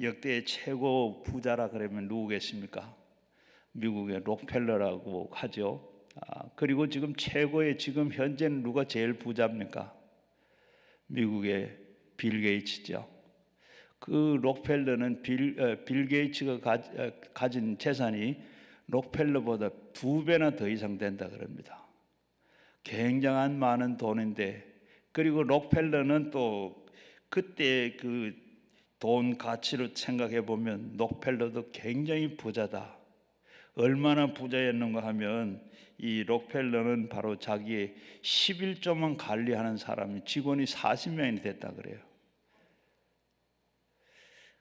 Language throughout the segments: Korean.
역대 최고 부자라 그러면 누구겠습니까? 미국의 록펠러라고 하죠. 그리고 지금 최고의 지금 현재는 누가 제일 부자입니까? 미국의 빌 게이츠죠. 그 록펠러는 빌 게이츠가 가진 재산이 록펠러보다 2배나 더 이상 된다 그럽니다. 굉장한 많은 돈인데, 그리고 록펠러는 또 그때 그 돈 가치로 생각해 보면 록펠러도 굉장히 부자다. 얼마나 부자였는가 하면 이 록펠러는 바로 자기의 11조만 관리하는 사람이 직원이 40명이 됐다 그래요.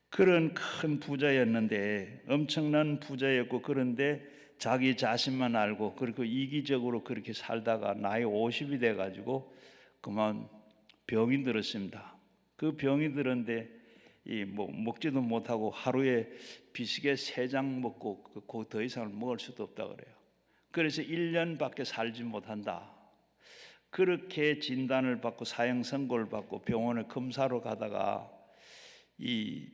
그런 큰 부자였는데, 엄청난 부자였고, 그런데 자기 자신만 알고 그리고 이기적으로 그렇게 살다가 나이 50이 돼 가지고 그만 병이 들었습니다. 그 병이 들었는데 먹지도 못하고 하루에 비스켓 3장 먹고 그 더 이상을 먹을 수도 없다 그래요. 그래서 1년밖에 살지 못한다. 그렇게 진단을 받고 사형 선고를 받고 병원에 검사로 가다가 이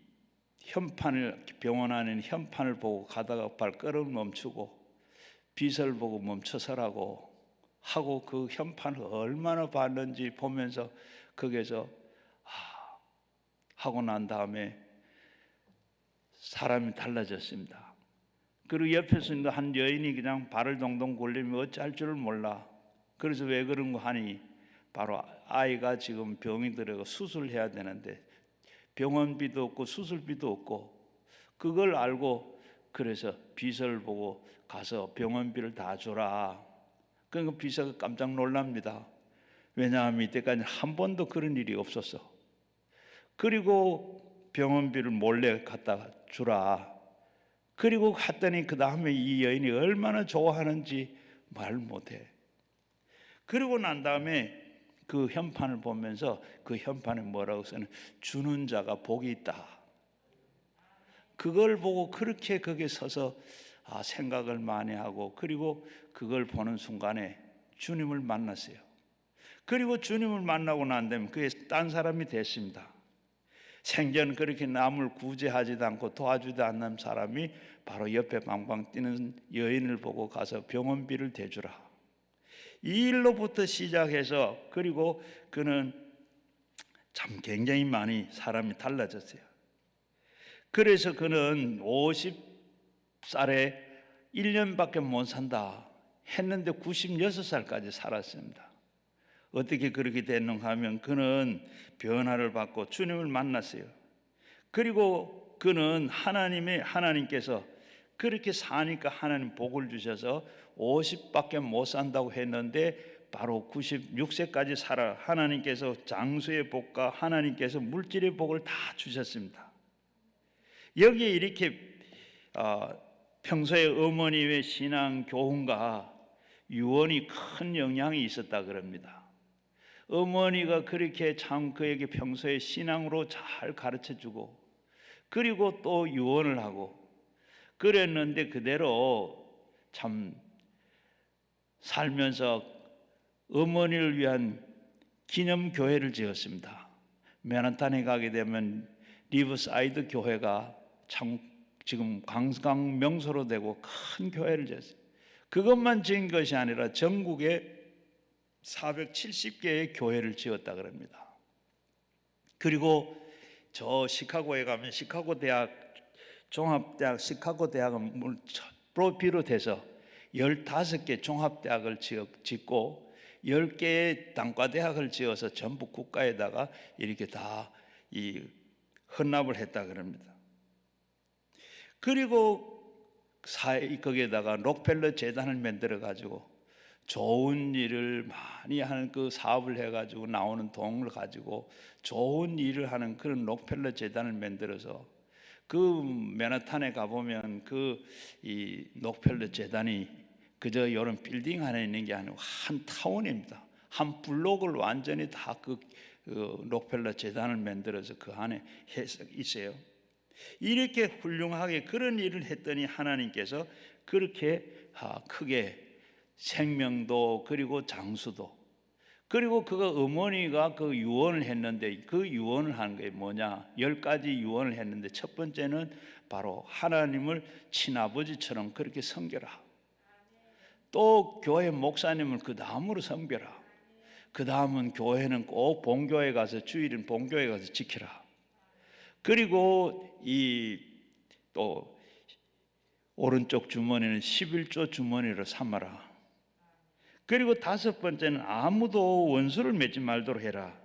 병원 안에 현판을 보고 가다가 발걸음을 멈추고 빛을 보고 멈춰서라고 하고 그 현판을 얼마나 봤는지 보면서 거기에서 하고 난 다음에 사람이 달라졌습니다. 그리고 옆에서 있는 한 여인이 그냥 발을 동동 굴리면 어찌할 줄을 몰라. 그래서 왜 그런 거 하니, 바로 아이가 지금 병이 들어가 수술해야 되는데 병원비도 없고 수술비도 없고, 그걸 알고 그래서 비서를 보고 가서 병원비를 다 줘라. 그러니까 비서가 깜짝 놀랍니다. 왜냐하면 이때까지 한 번도 그런 일이 없었어. 그리고 병원비를 몰래 갖다 주라. 그리고 했더니 그 다음에 이 여인이 얼마나 좋아하는지 말 못해. 그리고 난 다음에 그 현판을 보면서 그 현판에 뭐라고 써는 주는 자가 복이 있다. 그걸 보고 그렇게 거기에 서서 생각을 많이 하고, 그리고 그걸 보는 순간에 주님을 만났어요. 그리고 주님을 만나고 난 다음에 그게 딴 사람이 됐습니다. 생전 그렇게 남을 구제하지도 않고 도와주지 않는 사람이 바로 옆에 방방 뛰는 여인을 보고 가서 병원비를 대주라. 이 일로부터 시작해서, 그리고 그는 참 굉장히 많이 사람이 달라졌어요. 그래서 그는 50살에 1년밖에 못 산다 했는데 96살까지 살았습니다. 어떻게 그렇게 됐는가 하면 그는 변화를 받고 주님을 만났어요. 그리고 그는 하나님께서 그렇게 사니까 하나님 복을 주셔서 50밖에 못 산다고 했는데 바로 96세까지 살아 하나님께서 장수의 복과 하나님께서 물질의 복을 다 주셨습니다. 여기에 이렇게 평소에 어머니의 신앙 교훈과 유언이 큰 영향이 있었다 그럽니다. 어머니가 그렇게 참 그에게 평소에 신앙으로 잘 가르쳐주고, 그리고 또 유언을 하고 그랬는데 그대로 참 살면서 어머니를 위한 기념교회를 지었습니다. 맨하탄에 가게 되면 리버사이드 교회가 참 지금 관광 명소로 되고 큰 교회를 지었어요. 그것만 지은 것이 아니라 전국에 470개의 교회를 지었다 그럽니다. 그리고 저 시카고에 가면 시카고 대학 종합대학 시카고 대학은 비롯해서 15개 종합대학을 짓고 10개의 단과대학을 지어서 전부 국가에다가 이렇게 다 헌납을 했다 그럽니다. 그리고 거기에다가 록펠러 재단을 만들어 가지고 좋은 일을 많이 하는 그 사업을 해가지고 나오는 돈을 가지고 좋은 일을 하는 그런 록펠러 재단을 만들어서 그 맨하탄에 가보면 이 록펠러 재단이 그저 이런 빌딩 안에 있는 게 아니고 한 타운입니다. 한 블록을 완전히 다 그 록펠러 재단을 만들어서 그 안에 있어요. 이렇게 훌륭하게 그런 일을 했더니 하나님께서 그렇게 크게 생명도 그리고 장수도 그리고 그가 어머니가 그 유언을 했는데 그 유언을 한 게 뭐냐? 10가지 유언을 했는데 첫 번째는 바로 하나님을 친아버지처럼 그렇게 섬겨라. 또 교회 목사님을 그 다음으로 섬겨라. 그 다음은 교회는 꼭 본교회 가서 주일은 본교회 가서 지키라. 그리고 이 또 오른쪽 주머니는 11조 주머니로 삼아라. 그리고 다섯 번째는 아무도 원수를 맺지 말도록 해라.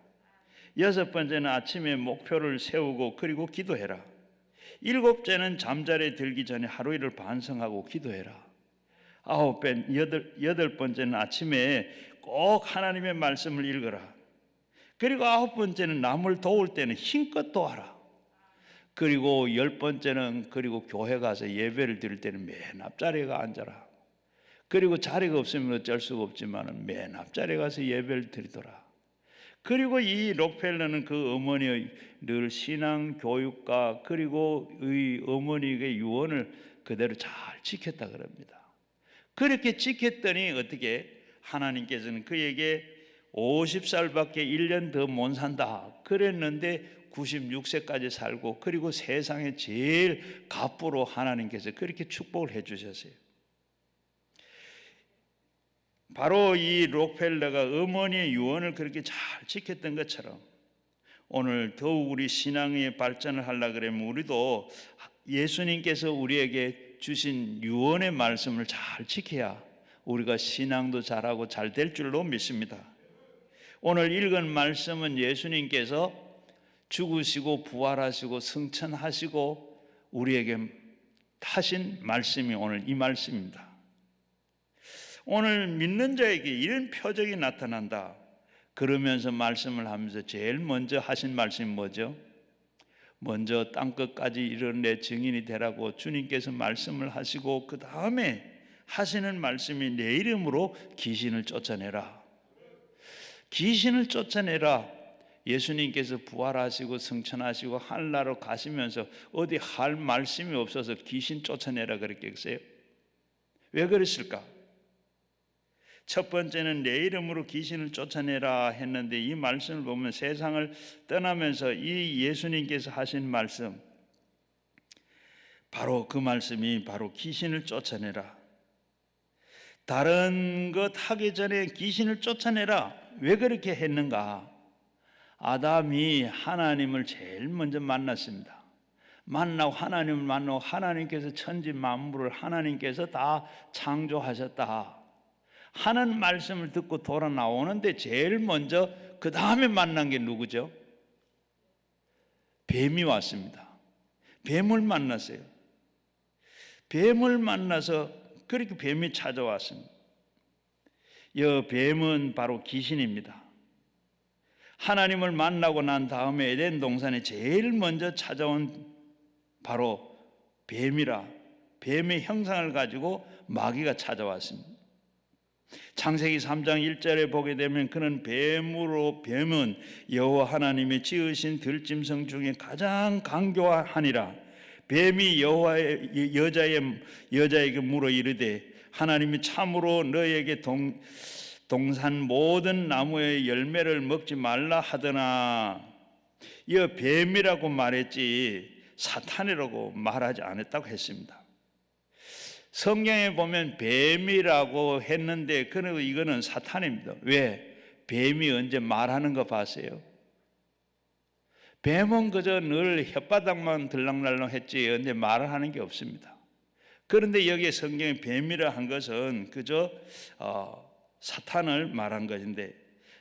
여섯 번째는 아침에 목표를 세우고 그리고 기도해라. 일곱째는 잠자리에 들기 전에 하루 일을 반성하고 기도해라. 여덟 번째는 아침에 꼭 하나님의 말씀을 읽어라. 그리고 아홉 번째는 남을 도울 때는 힘껏 도와라. 그리고 열 번째는 그리고 교회 가서 예배를 드릴 때는 맨 앞자리에 앉아라. 그리고 자리가 없으면 어쩔 수가 없지만 맨 앞자리에 가서 예배를 드리더라. 그리고 이 록펠러는 그 어머니의 늘 신앙 교육과 그리고 이 어머니의 유언을 그대로 잘 지켰다 그럽니다. 그렇게 지켰더니 어떻게 하나님께서는 그에게 50살밖에 1년 더 못 산다 그랬는데 96세까지 살고 그리고 세상에 제일 갑부로 하나님께서 그렇게 축복을 해 주셨어요. 바로 이 록펠러가 어머니의 유언을 그렇게 잘 지켰던 것처럼 오늘 더욱 우리 신앙의 발전을 하려고 그러면 우리도 예수님께서 우리에게 주신 유언의 말씀을 잘 지켜야 우리가 신앙도 잘하고 잘 될 줄로 믿습니다. 오늘 읽은 말씀은 예수님께서 죽으시고 부활하시고 승천하시고 우리에게 하신 말씀이 오늘 이 말씀입니다. 오늘 믿는 자에게 이런 표적이 나타난다 그러면서 말씀을 하면서 제일 먼저 하신 말씀이 뭐죠? 먼저 땅끝까지 이르내 증인이 되라고 주님께서 말씀을 하시고 그 다음에 하시는 말씀이 내 이름으로 귀신을 쫓아내라. 귀신을 쫓아내라. 예수님께서 부활하시고 승천하시고 하늘나라로 가시면서 어디 할 말씀이 없어서 귀신 쫓아내라 그렇게 했어요. 왜 그랬을까? 첫 번째는 내 이름으로 귀신을 쫓아내라 했는데 이 말씀을 보면 세상을 떠나면서 이 예수님께서 하신 말씀 바로 그 말씀이 바로 귀신을 쫓아내라. 다른 것 하기 전에 귀신을 쫓아내라. 왜 그렇게 했는가? 아담이 하나님을 제일 먼저 만났습니다. 만나고 하나님을 만나고 하나님께서 천지 만물을 하나님께서 다 창조하셨다 하는 말씀을 듣고 돌아 나오는데 제일 먼저 그 다음에 만난 게 누구죠? 뱀이 왔습니다. 뱀을 만났어요. 뱀을 만나서 그렇게 뱀이 찾아왔습니다. 이 뱀은 바로 귀신입니다. 하나님을 만나고 난 다음에 에덴 동산에 제일 먼저 찾아온 바로 뱀이라 뱀의 형상을 가지고 마귀가 찾아왔습니다. 창세기 3장 1절에 보게 되면 그는 뱀은 여호와 하나님이 지으신 들짐승 중에 가장 강교하니라. 뱀이 여호와의 여자에게 물어 이르되 하나님이 참으로 너에게 동산 모든 나무의 열매를 먹지 말라 하더나. 이 뱀이라고 말했지 사탄이라고 말하지 않았다고 했습니다. 성경에 보면 뱀이라고 했는데 이거는 사탄입니다. 왜? 뱀이 언제 말하는 거 봤어요? 뱀은 그저 늘 혓바닥만 들락날락 했지 언제 말을 하는 게 없습니다. 그런데 여기에 성경에 뱀이라 한 것은 그저 사탄을 말한 것인데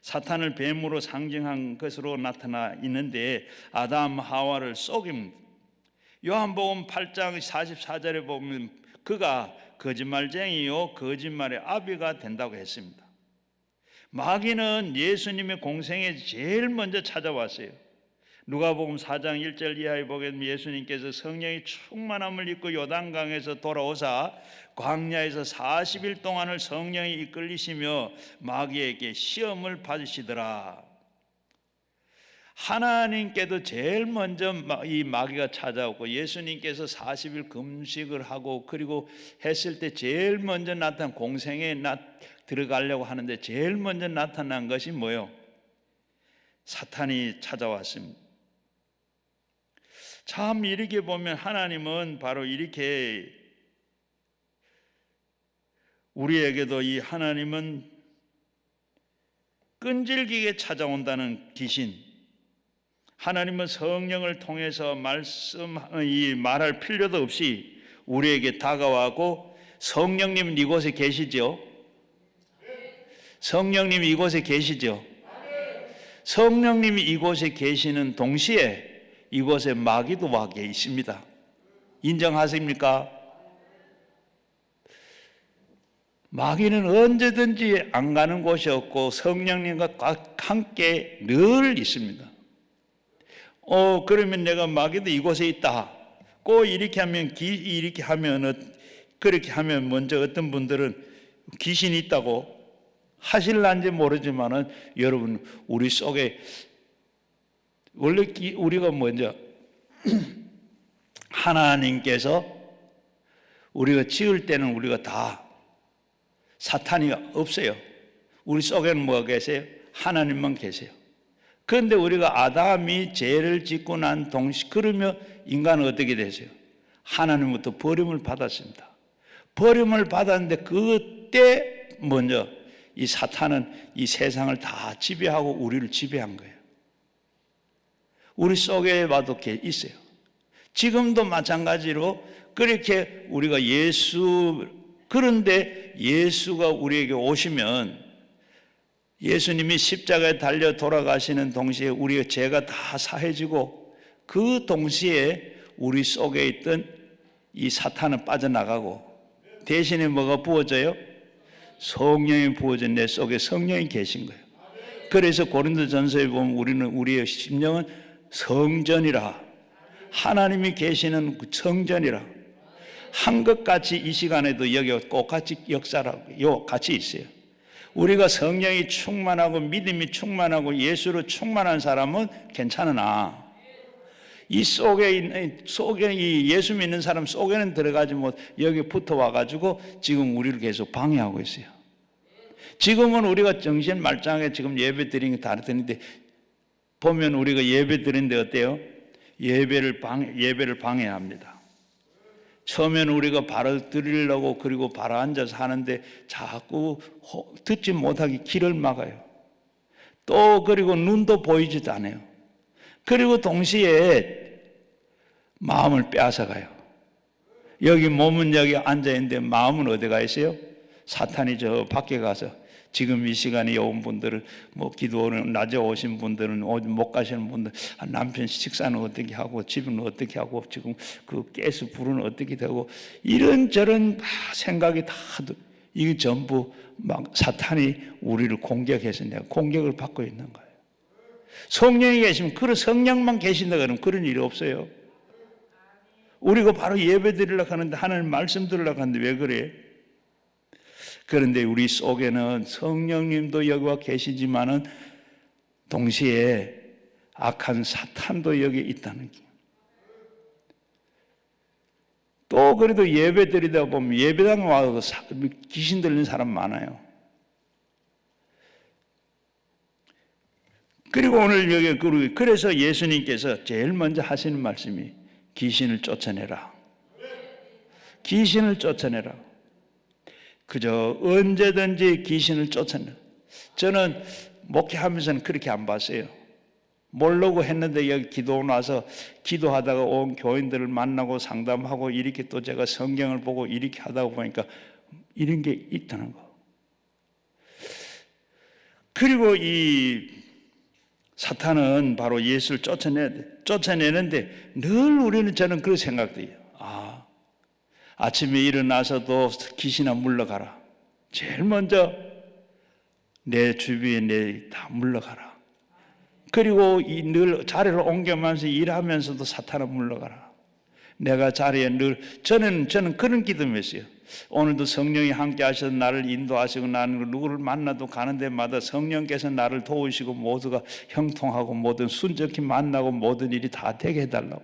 사탄을 뱀으로 상징한 것으로 나타나 있는데 아담 하와를 속입니다. 요한복음 8장 44절에 보면 그가 거짓말쟁이요 거짓말의 아비가 된다고 했습니다. 마귀는 예수님의 공생에 제일 먼저 찾아왔어요. 누가복음 4장 1절 이하에 보게 되면 예수님께서 성령의 충만함을 입고 요단강에서 돌아오사 광야에서 40일 동안을 성령이 이끌리시며 마귀에게 시험을 받으시더라. 하나님께도 제일 먼저 이 마귀가 찾아오고 예수님께서 40일 금식을 하고 그리고 했을 때 제일 먼저 나타난 공생에 들어가려고 하는데 제일 먼저 나타난 것이 뭐요? 사탄이 찾아왔습니다. 참 이렇게 보면 하나님은 바로 이렇게 우리에게도 이 하나님은 끈질기게 찾아온다는 귀신, 하나님은 성령을 통해서 말할 필요도 없이 우리에게 다가와고 성령님은 이곳에 계시죠? 성령님이 이곳에 계시죠? 성령님이 이곳에 계시는 동시에 이곳에 마귀도 와 계십니다. 인정하십니까? 마귀는 언제든지 안 가는 곳이 없고 성령님과 함께 늘 있습니다. 그러면 내가 마귀도 이곳에 있다. 꼭 이렇게 하면 그렇게 하면 먼저 어떤 분들은 귀신이 있다고 하실란지 모르지만은 여러분 우리 속에 원래 우리가 먼저 하나님께서 우리가 지을 때는 우리가 다 사탄이 없어요. 우리 속에는 뭐가 계세요? 하나님만 계세요. 그런데 우리가 아담이 죄를 짓고 난 동시 그러면 인간은 어떻게 되세요? 하나님부터 버림을 받았습니다. 버림을 받았는데 그때 먼저 이 사탄은 이 세상을 다 지배하고 우리를 지배한 거예요. 우리 속에 봐도 있어요. 지금도 마찬가지로 그렇게 우리가 그런데 예수가 우리에게 오시면 예수님이 십자가에 달려 돌아가시는 동시에 우리의 죄가 다 사해지고 그 동시에 우리 속에 있던 이 사탄은 빠져나가고 대신에 뭐가 부어져요? 성령이 부어진 내 속에 성령이 계신 거예요. 그래서 고린도전서에 보면 우리의 심령은 성전이라, 하나님이 계시는 성전이라, 한 것 같이 이 시간에도 여기 꼭 같이 역사하고 같이 있어요. 우리가 성령이 충만하고 믿음이 충만하고 예수로 충만한 사람은 괜찮으나 이 속에 이 예수 믿는 사람 속에는 들어가지 못 여기 붙어 와가지고 지금 우리를 계속 방해하고 있어요. 지금은 우리가 정신 말짱하게 지금 예배 드리는 게 다르던데 보면 우리가 예배 드리는데 어때요? 예배를 방해합니다. 처음에는 우리가 바로 드리려고 그리고 바로 앉아서 하는데 자꾸 듣지 못하게 길을 막아요. 또 그리고 눈도 보이지도 않아요. 그리고 동시에 마음을 빼앗아가요. 여기 몸은 여기 앉아있는데 마음은 어디 가 있어요? 사탄이 저 밖에 가서 지금 이 시간에 온 분들은 뭐 기도는 낮에 오신 분들은 못 가시는 분들 남편 식사는 어떻게 하고 집은 어떻게 하고 지금 그 가스 불은 어떻게 되고 이런저런 생각이 다 이게 전부 막 사탄이 우리를 공격해서 내가 공격을 받고 있는 거예요. 성령이 계시면 그런 성령만 계신다 그러면 그런 일이 없어요. 우리가 바로 예배 드리려고 하는데 하나님 말씀 들으려고 하는데 왜 그래? 그런데 우리 속에는 성령님도 여기와 계시지만은 동시에 악한 사탄도 여기 있다는 게. 또 그래도 예배 드리다 보면 예배당에 와서 귀신 들린 사람 많아요. 그리고 오늘 여기 그래서 예수님께서 제일 먼저 하시는 말씀이 귀신을 쫓아내라. 귀신을 쫓아내라. 그저 언제든지 귀신을 쫓아내. 저는 목회하면서는 그렇게 안 봤어요. 모르고 했는데 여기 기도 나서 기도하다가 온 교인들을 만나고 상담하고 이렇게 또 제가 성경을 보고 이렇게 하다 보니까 이런 게 있다는 거. 그리고 이 사탄은 바로 예수를 쫓아내는데 늘 우리는 저는 그런 생각들이에요. 아침에 일어나서도 귀신아 물러가라. 제일 먼저 내 주위에 다 물러가라. 그리고 늘 자리를 옮겨가면서 일하면서도 사탄아 물러가라. 내가 자리에 늘 저는 그런 기도했어요. 오늘도 성령이 함께 하셔서 나를 인도하시고 나는 누구를 만나도 가는 데마다 성령께서 나를 도우시고 모두가 형통하고 모든 순적히 만나고 모든 일이 다 되게 해달라고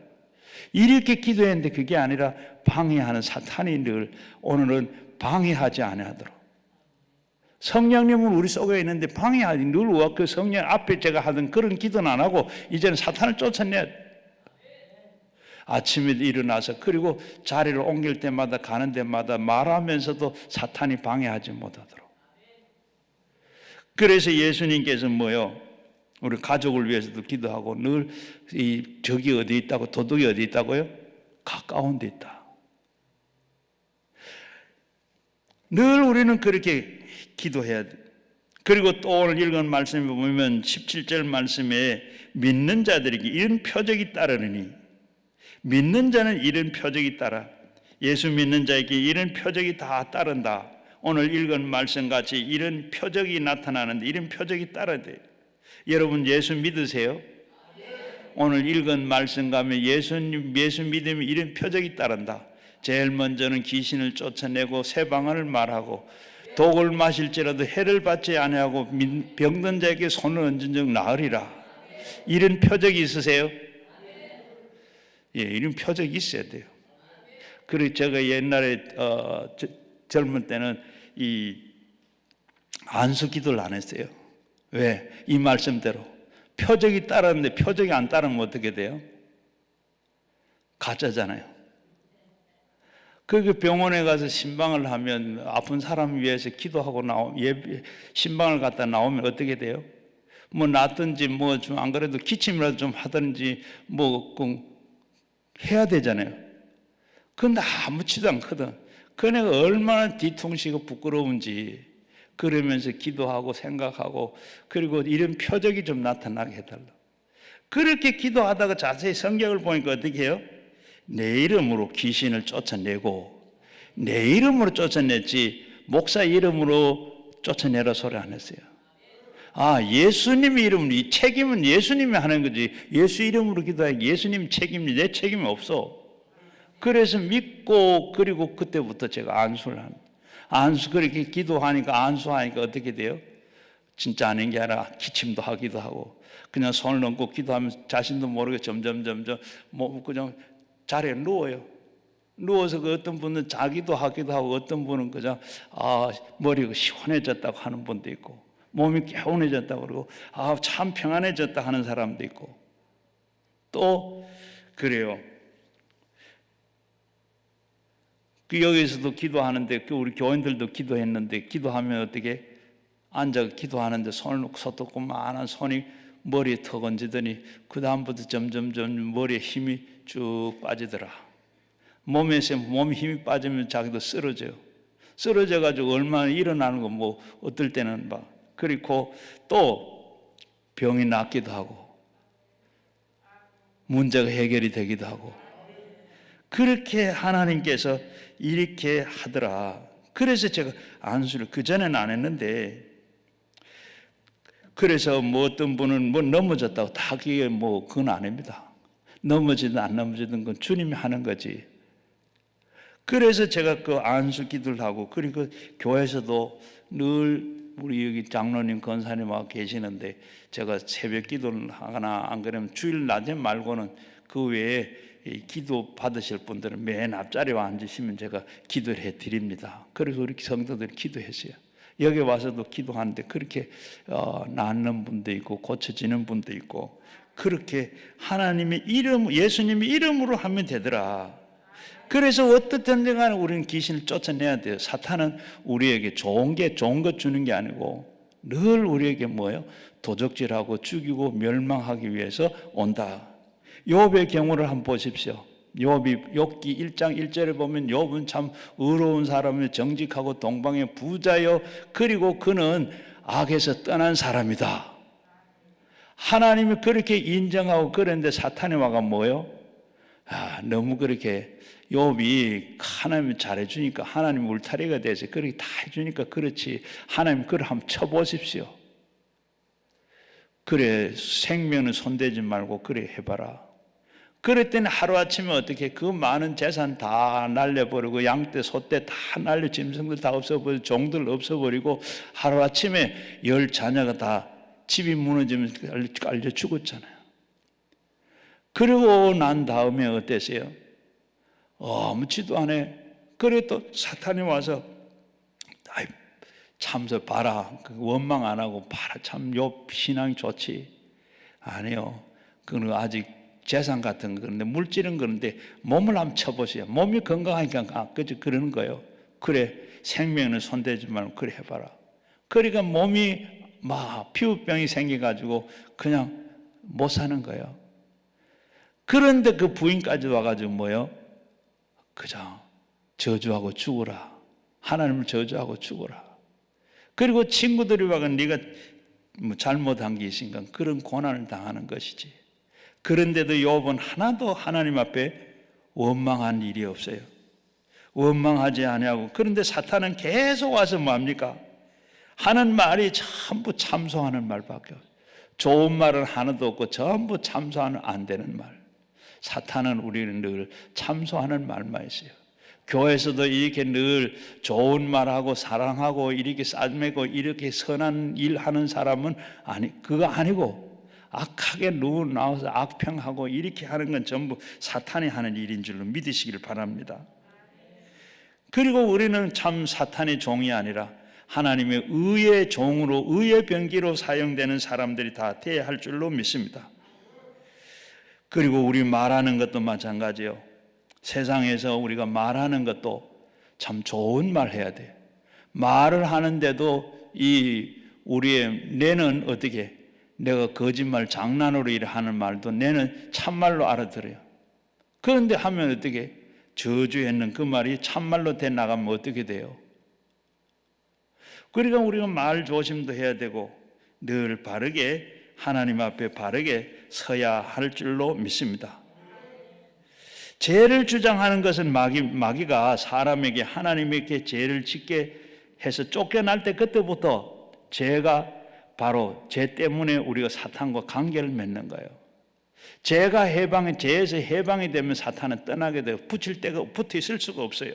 이렇게 기도했는데 그게 아니라 방해하는 사탄이 늘 오늘은 방해하지 아니하도록 성령님은 우리 속에 있는데 방해하지 늘 그 성령 앞에 제가 하던 그런 기도는 안 하고 이제는 사탄을 쫓아내야 돼. 아침에 일어나서 그리고 자리를 옮길 때마다 가는 데마다 말하면서도 사탄이 방해하지 못하도록. 그래서 예수님께서 뭐요? 우리 가족을 위해서도 기도하고 늘 이 적이 어디 있다고 도둑이 어디 있다고요? 가까운 데 있다. 늘 우리는 그렇게 기도해야 돼. 그리고 또 오늘 읽은 말씀에 보면 17절 말씀에 믿는 자들에게 이런 표적이 따르느니 믿는 자는 이런 표적이 따라 예수 믿는 자에게 이런 표적이 다 따른다. 오늘 읽은 말씀같이 이런 표적이 나타나는데 이런 표적이 따라야 돼요. 여러분 예수 믿으세요? 오늘 읽은 말씀 가면 예수 믿으면 이런 표적이 따른다. 제일 먼저는 귀신을 쫓아내고 새 방언을 말하고 독을 마실지라도 해를 받지 아니하고 병든 자에게 손을 얹은 적 나으리라. 이런 표적이 있으세요? 예, 이런 표적이 있어야 돼요. 그리고 제가 옛날에 젊은 때는 이 안수 기도를 안 했어요. 왜? 이 말씀대로 표적이 따르는데 표적이 안 따르면 어떻게 돼요? 가짜잖아요. 그 병원에 가서 신방을 하면 아픈 사람 위해서 기도하고 신방을 갔다 나오면 어떻게 돼요? 뭐 낫든지 뭐 좀 안 그래도 기침이라도 좀 하든지 뭐 해야 되잖아요. 그런데 아무렇지도 않거든. 그 내가 얼마나 뒤통수가 부끄러운지 그러면서 기도하고 생각하고 그리고 이런 표적이 좀 나타나게 해달라. 그렇게 기도하다가 자세히 성경을 보니까 어떻게 해요? 내 이름으로 귀신을 쫓아내고 내 이름으로 쫓아냈지 목사 이름으로 쫓아내라 소리 안 했어요. 아, 예수님의 이름으로 이 책임은 예수님이 하는 거지. 예수 이름으로 기도해 예수님 책임이 내 책임이 없어. 그래서 믿고 그리고 그때부터 제가 안수를 합니다. 안수 그렇게 기도하니까 안수하니까 어떻게 돼요? 진짜 아닌 게 아니라 기침도 하기도 하고 그냥 손을 얹고 기도하면서 자신도 모르게 점점 뭐 그냥 자리에 누워요. 누워서 그 어떤 분은 자기도 하기도 하고 어떤 분은 그냥 머리가 시원해졌다고 하는 분도 있고 몸이 개운해졌다고 그러고 참 평안해졌다 하는 사람도 있고 또 그래요. 여기서도 기도하는데 우리 교인들도 기도했는데 기도하면 어떻게 앉아 기도하는데 손을 놓고 소독고만한 손이 머리에 턱 얹히더니 그 다음부터 점점 머리에 힘이 쭉 빠지더라. 몸에 힘이 빠지면 자기도 쓰러져가지고 얼마나 일어나는 거 뭐 어떨 때는 막 그리고 또 병이 낫기도 하고 문제가 해결이 되기도 하고 그렇게 하나님께서 이렇게 하더라. 그래서 제가 안수를 그전에는 안 했는데 그래서 뭐 어떤 분은 뭐 넘어졌다고 다 그게 뭐 그건 아닙니다. 넘어지든 안 넘어지든 건 주님이 하는 거지. 그래서 제가 그 안수 기도를 하고 그리고 교회에서도 늘 우리 여기 장로님 권사님 와 계시는데 제가 새벽 기도를 하거나 안 그러면 주일 낮에 말고는 그 외에 기도 받으실 분들은 맨 앞자리에 앉으시면 제가 기도를 해드립니다. 그래서 우리 성도들이 기도했어요. 여기 와서도 기도하는데 그렇게 낫는 분도 있고 고쳐지는 분도 있고 그렇게 하나님의 이름, 예수님의 이름으로 하면 되더라. 그래서 어떻든 간에 우리는 귀신을 쫓아내야 돼요. 사탄은 우리에게 좋은 것 주는 게 아니고 늘 우리에게 뭐예요? 도적질하고 죽이고 멸망하기 위해서 온다. 욥의 경우를 한번 보십시오. 욥기 1장 1절에 보면 욥은 참 의로운 사람이요 정직하고 동방의 부자요 그리고 그는 악에서 떠난 사람이다. 하나님이 그렇게 인정하고 그랬는데 사탄이 와가 뭐요? 너무 그렇게 욥이 하나님이 잘해주니까 하나님 울타리가 돼서 그렇게 다 해주니까 그렇지 하나님 그걸 한번 쳐보십시오. 그래 생명은 손대지 말고 그래 해봐라. 그랬더니 하루아침에 어떻게 그 많은 재산 다 날려버리고 양떼 소떼 다 날려 짐승들 다 없어버리고 종들 없어버리고 하루아침에 10 자녀가 다 집이 무너지면서 깔려 죽었잖아요. 그리고 난 다음에 어땠어요? 아무지도 않아. 그래 또 사탄이 와서 아이 참서 봐라. 원망 안 하고 봐라. 참 욥 신앙이 좋지. 아니요. 그는 아직 재산 같은 거 그런데 물질은 그런데 몸을 한번 쳐보세요. 몸이 건강하니까 그저 그러는 거예요. 그래 생명은 손대지 말고 그래 해봐라. 그러니까 몸이 막 피부병이 생겨가지고 그냥 못 사는 거예요. 그런데 그 부인까지 와가지고 뭐요? 그냥 저주하고 죽어라. 하나님을 저주하고 죽어라. 그리고 친구들이 와가 네가 뭐 잘못한 게 있으니까 그런 고난을 당하는 것이지. 그런데도 욥은 하나도 하나님 앞에 원망한 일이 없어요. 원망하지 아니하고. 그런데 사탄은 계속 와서 뭐합니까? 하는 말이 전부 참소하는 말밖에 없어요. 좋은 말은 하나도 없고 전부 참소하는 안 되는 말. 사탄은 우리는 늘 참소하는 말만 있어요. 교회에서도 이렇게 늘 좋은 말하고 사랑하고 이렇게 싸매고 이렇게 선한 일 하는 사람은 그거 아니고 악하게 누워 나와서 악평하고 이렇게 하는 건 전부 사탄이 하는 일인 줄로 믿으시길 바랍니다. 그리고 우리는 참 사탄의 종이 아니라 하나님의 의의 종으로 의의 병기로 사용되는 사람들이 다 돼야 할 줄로 믿습니다. 그리고 우리 말하는 것도 마찬가지예요. 세상에서 우리가 말하는 것도 참 좋은 말 해야 돼요. 말을 하는데도 우리의 뇌는 어떻게 내가 거짓말 장난으로 하는 말도 뇌는 참말로 알아들어요. 그런데 하면 어떻게 저주했는 그 말이 참말로 돼 나가면 어떻게 돼요? 그러니까 우리가 말 조심도 해야 되고 늘 바르게 하나님 앞에 바르게 서야 할 줄로 믿습니다. 죄를 주장하는 것은 마귀가 사람에게 하나님에게 죄를 짓게 해서 쫓겨날 때 그때부터 죄가 바로 죄 때문에 우리가 사탄과 관계를 맺는 거예요. 죄에서 해방이 되면 사탄은 떠나게 돼요. 붙어 있을 수가 없어요.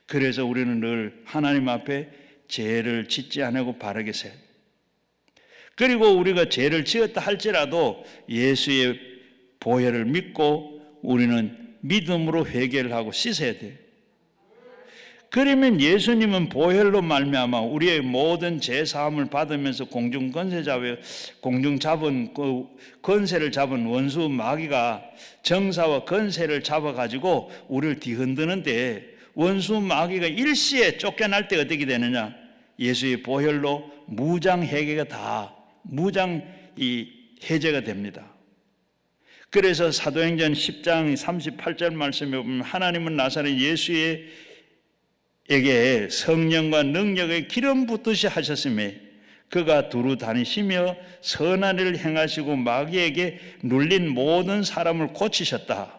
그래서 우리는 늘 하나님 앞에 죄를 짓지 않고 바르게 서야 돼요. 그리고 우리가 죄를 지었다 할지라도 예수의 보혈을 믿고 우리는 믿음으로 회개를 하고 씻어야 돼요. 그러면 예수님은 보혈로 말미암아 우리의 모든 죄 사함을 받으면서 공중 잡은 그 권세를 잡은 원수 마귀가 정사와 권세를 잡아가지고 우리를 뒤흔드는데 원수 마귀가 일시에 쫓겨날 때 어떻게 되느냐? 예수의 보혈로 무장 해제가 됩니다. 그래서 사도행전 10장 38절 말씀에 보면 하나님은 나사렛 예수에게 성령과 능력의 기름 붓듯이 하셨으며 그가 두루 다니시며 선한 일을 행하시고 마귀에게 눌린 모든 사람을 고치셨다.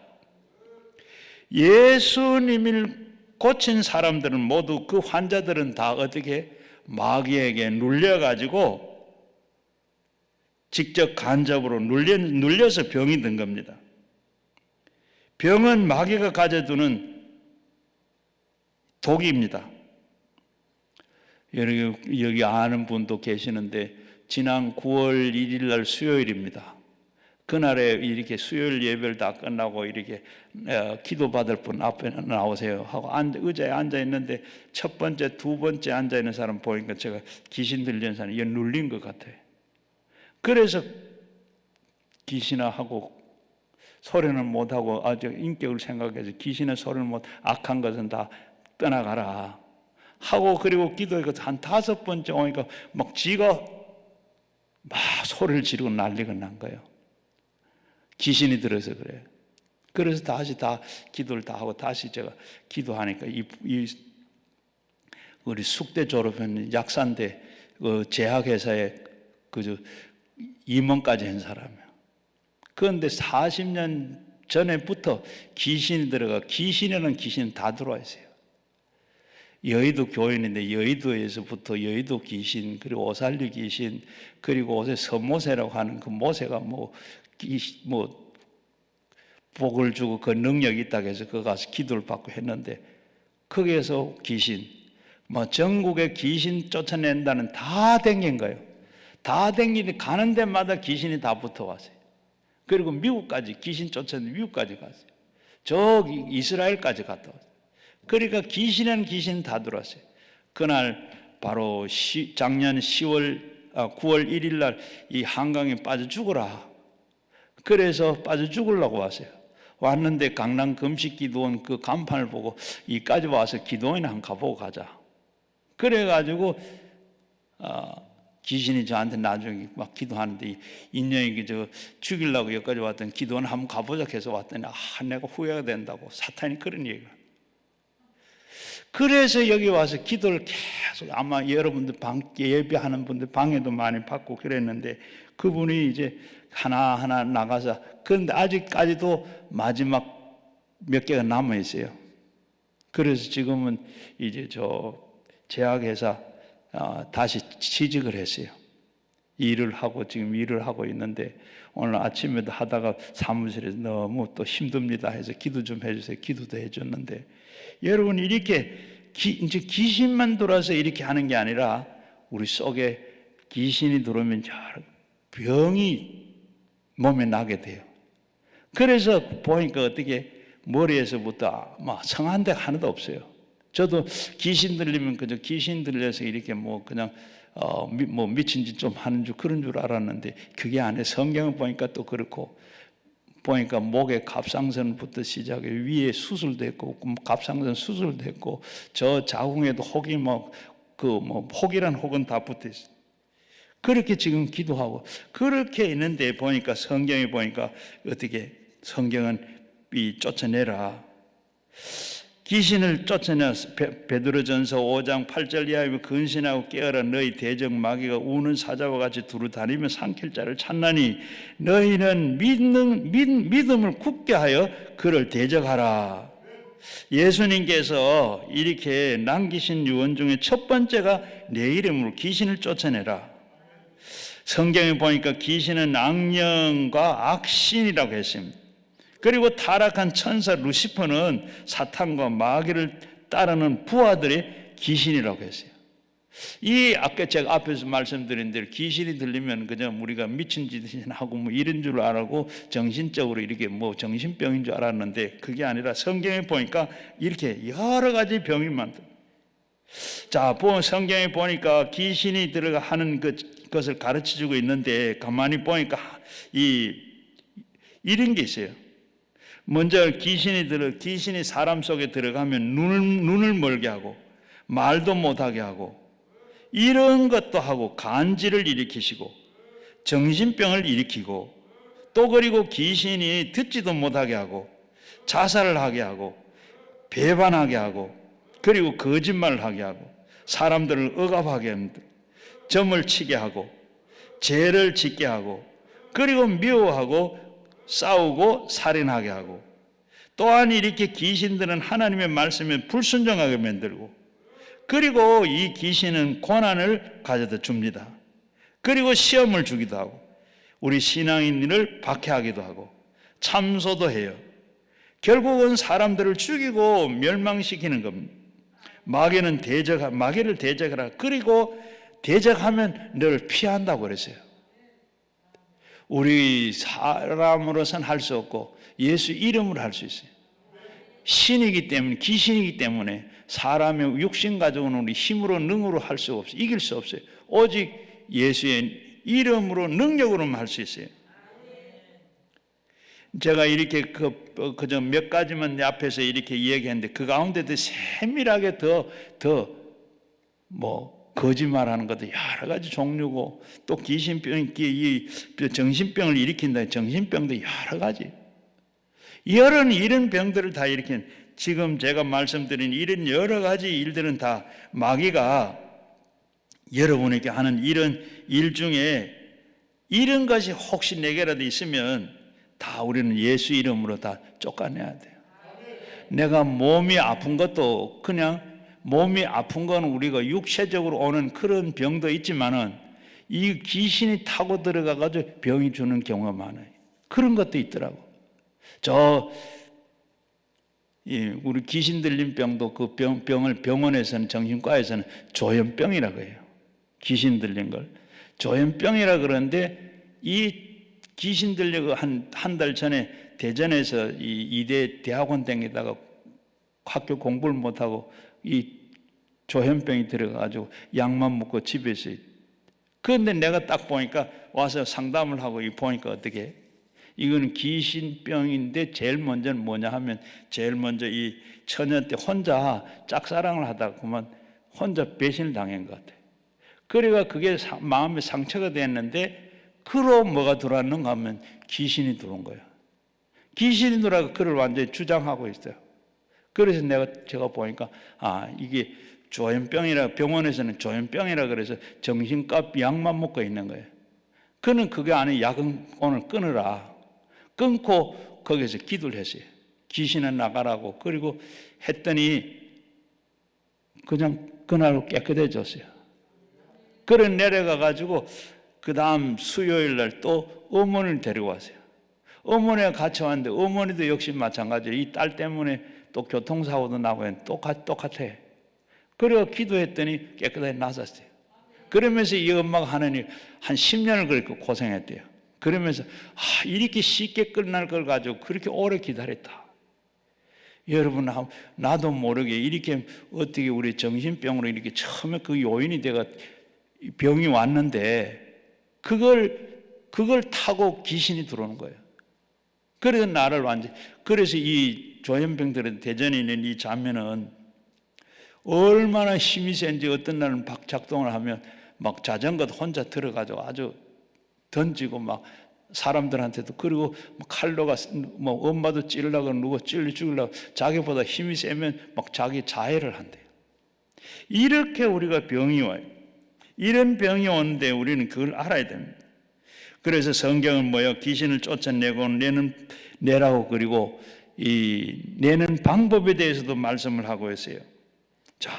예수님을 고친 사람들은 모두 그 환자들은 다 어떻게 마귀에게 눌려가지고 직접 간접으로 눌려서 병이 든 겁니다. 병은 마귀가 가져두는 독입니다. 여기 아는 분도 계시는데 지난 9월 1일 날 수요일입니다. 그날에 이렇게 수요일 예배를 다 끝나고 이렇게 기도받을 분 앞에 나오세요 하고 의자에 앉아 있는데 첫 번째, 두 번째 앉아 있는 사람 보니까 제가 귀신 들리는 사람이 이게 눌린 것 같아요. 그래서 귀신하고 소리는 못하고 아주 인격을 생각해서 귀신의 소리는 못 악한 것은 다 떠나가라 하고 그리고 기도해서 한 5번째 오니까 막 지가 막 소리를 지르고 난리가 난 거예요. 귀신이 들어서 그래요. 그래서 다시 다 기도를 다 하고 다시 제가 기도하니까 우리 숙대 졸업한 약산대 제약회사에 임원까지 한 사람이에요. 그런데 40년 전에부터 귀신이 들어가 귀신이라는 귀신은 다 들어와 있어요. 여의도 교인인데 여의도에서부터 여의도 귀신 그리고 오살리 귀신 그리고 옷에 서모세라고 하는 그 모세가 복을 주고 그 능력이 있다고 해서 거기 가서 기도를 받고 했는데 거기에서 귀신, 뭐 전국에 귀신 쫓아낸다는 다 댕긴 거예요. 다 댕기는데 가는 데마다 귀신이 다 붙어왔어요. 그리고 미국까지 귀신 쫓아내는 미국까지 갔어요. 저기 이스라엘까지 갔다 왔어요. 그러니까 귀신은 귀신 다 들어왔어요. 그날 바로 작년 9월 1일 날 이 한강에 빠져 죽어라. 그래서 빠져 죽으려고 왔어요. 왔는데 강남 금식기도원 그 간판을 보고 이까지 와서 기도원이나 한번 가보고 가자. 그래가지고 귀신이 저한테 나중에 막 기도하는데 인연이 저 죽이려고 여기까지 왔더니 기도원 한번 가보자 해서 왔더니 내가 후회가 된다고 사탄이 그런 얘기를. 그래서 여기 와서 기도를 계속 아마 여러분들 예배하는 분들 방에도 많이 받고 그랬는데 그분이 이제 하나하나 나가서 그런데 아직까지도 마지막 몇 개가 남아 있어요. 그래서 지금은 이제 저 제약회사 다시 취직을 했어요. 일을 하고 지금 일을 하고 있는데 오늘 아침에도 하다가 사무실에서 너무 또 힘듭니다 해서 기도 좀 해주세요. 기도도 해줬는데 여러분 이렇게 이제 귀신만 들어와서 이렇게 하는 게 아니라 우리 속에 귀신이 들어오면 병이 몸에 나게 돼요. 그래서 보니까 어떻게 머리에서부터 막 성한 데가 하나도 없어요. 저도 귀신 들리면 그저 귀신 들려서 이렇게 뭐 그냥 뭐 미친 짓 좀 하는 줄 그런 줄 알았는데 그게 아니에요. 성경을 보니까 또 그렇고 보니까 목에 갑상선부터 시작해 위에 수술도 했고 갑상선 수술도 했고 저 자궁에도 혹이 혹이란 혹은 다 붙어 있어요. 그렇게 지금 기도하고 그렇게 있는데 보니까 성경에 보니까 어떻게 성경은 쫓아내라. 귀신을 쫓아내서 베드로전서 5장 8절 이하에 근신하고 깨어라 너희 대적 마귀가 우는 사자와 같이 두루 다니며 삼킬 자를 찾나니 너희는 믿음을 굳게 하여 그를 대적하라. 예수님께서 이렇게 남기신 유언 중에 첫 번째가 내 이름으로 귀신을 쫓아내라. 성경에 보니까 귀신은 악령과 악신이라고 했습니다. 그리고 타락한 천사 루시퍼는 사탄과 마귀를 따르는 부하들의 귀신이라고 했어요. 이 아까 제가 앞에서 말씀드린 대로 귀신이 들리면 그냥 우리가 미친 짓을 하고 뭐 이런 줄 알고 정신적으로 이렇게 뭐 정신병인 줄 알았는데 그게 아니라 성경에 보니까 이렇게 여러 가지 병이 많다. 자, 성경에 보니까 귀신이 들어가 하는 것을 가르쳐 주고 있는데 가만히 보니까 이런 게 있어요. 먼저 귀신이 사람 속에 들어가면 눈을 멀게 하고 말도 못하게 하고 이런 것도 하고 간질을 일으키시고 정신병을 일으키고 또 그리고 귀신이 듣지도 못하게 하고 자살을 하게 하고 배반하게 하고 그리고 거짓말을 하게 하고 사람들을 억압하게 합니다. 점을 치게 하고 죄를 짓게 하고 그리고 미워하고 싸우고 살인하게 하고 또한 이렇게 귀신들은 하나님의 말씀에 불순종하게 만들고 그리고 이 귀신은 고난을 가져다 줍니다. 그리고 시험을 주기도 하고 우리 신앙인을 박해하기도 하고 참소도 해요. 결국은 사람들을 죽이고 멸망시키는 겁니다. 마귀를 대적하라. 그리고 대적하면 너를 피한다고 그랬어요. 우리 사람으로서는 할 수 없고 예수 이름으로 할 수 있어요. 신이기 때문에 귀신이기 때문에 사람의 육신 가져오는 우리 힘으로 능으로 할 수 없어요. 이길 수 없어요. 오직 예수의 이름으로 능력으로만 할 수 있어요. 제가 이렇게 그저 몇 가지만 내 앞에서 이렇게 이야기했는데 그 가운데도 세밀하게 거짓말하는 것도 여러 가지 종류고 또 정신병을 일으킨다. 정신병도 여러 가지. 이런 병들을 다 일으킨 지금 제가 말씀드린 이런 여러 가지 일들은 다 마귀가 여러분에게 하는 이런 일 중에 이런 것이 혹시 내게라도 있으면 다 우리는 예수 이름으로 다 쫓아내야 돼요. 내가 몸이 아픈 것도 그냥 몸이 아픈 건 우리가 육체적으로 오는 그런 병도 있지만은 이 귀신이 타고 들어가가지고 병이 주는 경우가 많아요. 그런 것도 있더라고. 우리 귀신 들린 병도 그 병을 병원에서는, 정신과에서는 조현병이라고 해요. 귀신 들린 걸 조현병이라 그러는데, 이 귀신 들려고 한 달 전에 대전에서 이 이대 대학원 다니다가 학교 공부를 못하고 이 조현병이 들어가가지고 약만 먹고 집에서. 그런데 내가 딱 보니까 와서 상담을 하고 보니까 어떻게, 이거는 귀신병인데 제일 먼저는 뭐냐 하면, 제일 먼저 이 처녀 때 혼자 짝사랑을 하다가 그만 혼자 배신을 당한 것 같아요. 그래가 그게 마음에 상처가 됐는데, 그로 뭐가 들어왔는가 하면 귀신이 들어온 거예요. 귀신이 들어와서 그를 완전히 주장하고 있어요. 그래서 제가 보니까 이게 조현병이라, 병원에서는 조현병이라 그래서 정신과 약만 먹고 있는 거예요. 그는 그게 아닌 약은 오늘 끊으라. 끊고 거기서 기도를 했어요. 귀신은 나가라고. 그리고 했더니 그냥 그날 깨끗해졌어요. 그래 내려가 가지고 그 다음 수요일 날 또 어머니를 데리고 왔어요. 어머니가 같이 왔는데, 어머니도 역시 마찬가지로 이 딸 때문에 또 교통사고도 나고 똑같아. 그래서 기도했더니 깨끗하게 나았어요. 그러면서 이 엄마가 하나님 한 10년을 그렇게 고생했대요. 그러면서 이렇게 쉽게 끝날 걸 가지고 그렇게 오래 기다렸다. 여러분, 나도 모르게 이렇게 어떻게 우리 정신병으로 이렇게 처음에 그 요인이 돼가 병이 왔는데, 그걸 타고 귀신이 들어오는 거예요. 그래서 나를 그래서 이 조현병들은, 대전에 있는 이 자매는 얼마나 힘이 센지, 어떤 날은 작동을 하면 막 자전거도 혼자 들어가지고 아주 던지고 막 사람들한테도, 그리고 칼로가 뭐 엄마도 찌르려고 누구 찔러 죽이려고, 자기보다 힘이 세면 막 자기 자해를 한대요. 이렇게 우리가 병이 와요. 이런 병이 오는데 우리는 그걸 알아야 됩니다. 그래서 성경은 귀신을 쫓아내고 내라고, 그리고 이 내는 방법에 대해서도 말씀을 하고 있어요. 자,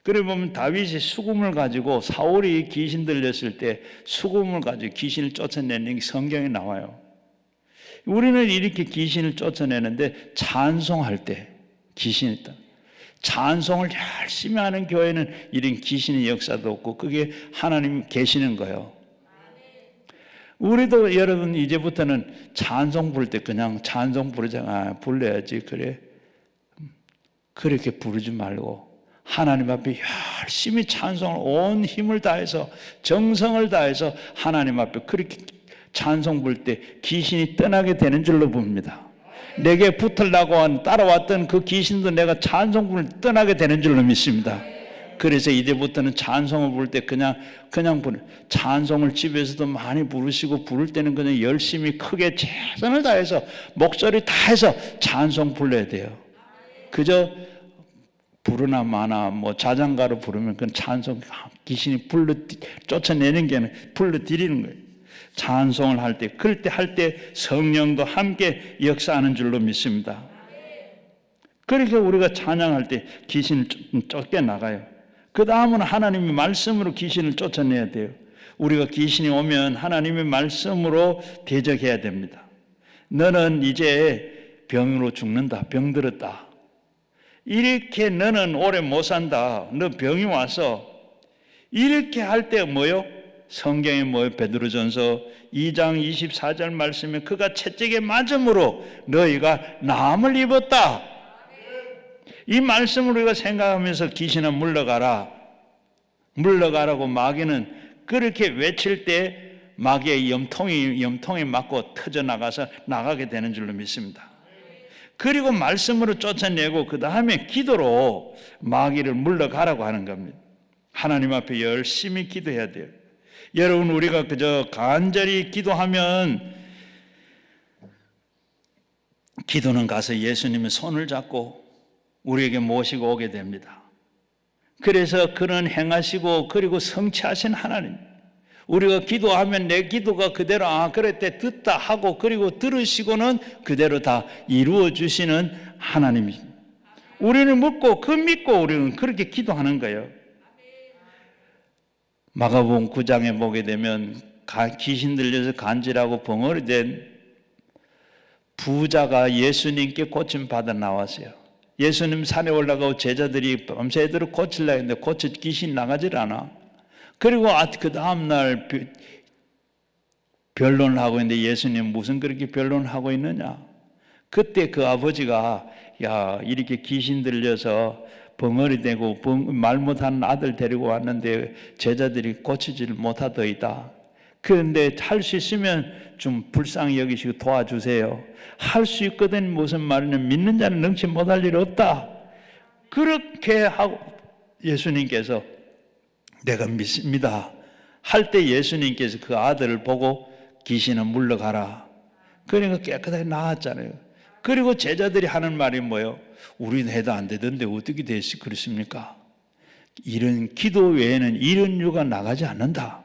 그래 보면 다윗이 수금을 가지고, 사울이 귀신 들렸을 때 수금을 가지고 귀신을 쫓아내는 게 성경에 나와요. 우리는 이렇게 귀신을 쫓아내는데, 찬송할 때 귀신이 있다. 찬송을 열심히 하는 교회는 이런 귀신의 역사도 없고, 그게 하나님이 계시는 거예요. 우리도 여러분 이제부터는 찬송 부를 때 그냥 찬송 부르잖아. 불러야지. 그래, 그렇게 부르지 말고 하나님 앞에 열심히 찬송을 온 힘을 다해서, 정성을 다해서 하나님 앞에 그렇게 찬송 부를 때 귀신이 떠나게 되는 줄로 봅니다. 내게 붙으려고 따라왔던 그 귀신도 내가 찬송 부를 때 떠나게 되는 줄로 믿습니다. 그래서 이제부터는 찬송을 부를 때 그냥 부르. 찬송을 집에서도 많이 부르시고, 부를 때는 그냥 열심히 크게 최선을 다해서 목소리 다해서 찬송 불러야 돼요. 그저 부르나 마나 자장가로 부르면 그건 찬송, 귀신이 쫓아내는 게 아니라 불러드리는 거예요. 찬송을 할 때, 그럴 때 할 때 성령도 함께 역사하는 줄로 믿습니다. 그렇게 우리가 찬양할 때 귀신을 쫓겨나가요. 그 다음은 하나님의 말씀으로 귀신을 쫓아내야 돼요. 우리가 귀신이 오면 하나님의 말씀으로 대적해야 됩니다. 너는 이제 병으로 죽는다. 병들었다. 이렇게 너는 오래 못 산다. 너 병이 와서. 이렇게 할 때 성경에 베드로전서 2장 24절 말씀에 그가 채찍에 맞음으로 너희가 나음을 입었다. 이 말씀을 우리가 생각하면서 귀신아 물러가라고 마귀는 그렇게 외칠 때 마귀의 염통에 맞고 터져나가서 나가게 되는 줄로 믿습니다. 그리고 말씀으로 쫓아내고 그 다음에 기도로 마귀를 물러가라고 하는 겁니다. 하나님 앞에 열심히 기도해야 돼요. 여러분, 우리가 그저 간절히 기도하면, 기도는 가서 예수님의 손을 잡고 우리에게 모시고 오게 됩니다. 그래서 그는 행하시고 그리고 성취하신 하나님, 우리가 기도하면 내 기도가 그대로 그랬대 듣다 하고, 그리고 들으시고는 그대로 다 이루어 주시는 하나님입니다. 우리는 믿고 우리는 그렇게 기도하는 거예요. 마가복음 9장에 보게 되면 귀신 들려서 간질하고 벙어리 된 부자가 예수님께 고침받아 나왔어요. 예수님 산에 올라가고 제자들이 밤새도록 고치려고 했는데 귀신 나가질 않아. 그리고 그 다음날 변론을 하고 있는데 예수님 무슨 그렇게 변론을 하고 있느냐. 그때 그 아버지가 야 이렇게 귀신 들려서 벙어리 되고 말 못하는 아들 데리고 왔는데 제자들이 고치지를 못하더이다. 그런데 할 수 있으면 좀 불쌍히 여기시고 도와주세요. 할 수 있거든. 무슨 말이냐면 믿는 자는 능치 못할 일 없다. 그렇게 하고 예수님께서 내가 믿습니다 할 때 예수님께서 그 아들을 보고 귀신은 물러가라. 그러니까 깨끗하게 나았잖아요. 그리고 제자들이 하는 말이 뭐예요? 우리는 해도 안 되던데 어떻게 그렇습니까? 이런 기도 외에는 이런 유가 나가지 않는다.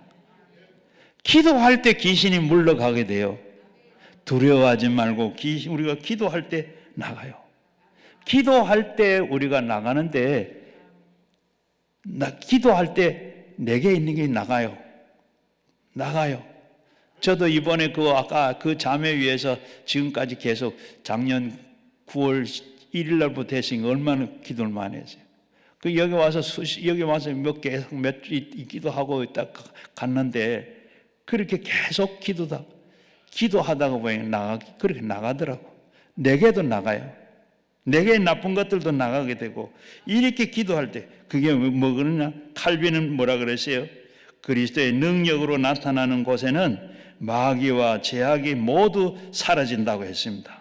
기도할 때 귀신이 물러가게 돼요. 두려워하지 말고 우리가 기도할 때 나가요. 기도할 때 우리가 나가는데 기도할 때 내게 있는 게 나가요. 저도 이번에 아까 그 자매 위해서 지금까지 계속 작년 9월 1일 날부터 했으니까 얼마나 기도를 많이 했어요. 여기 와서 계속 몇 주 기도하고 딱 갔는데 그렇게 계속 기도하다가 보니 그렇게 나가더라고. 내게도 나가요. 내게 나쁜 것들도 나가게 되고 이렇게 기도할 때 그게 뭐 그러냐? 칼빈은 뭐라 그랬어요? 그리스도의 능력으로 나타나는 곳에는 마귀와 제약이 모두 사라진다고 했습니다.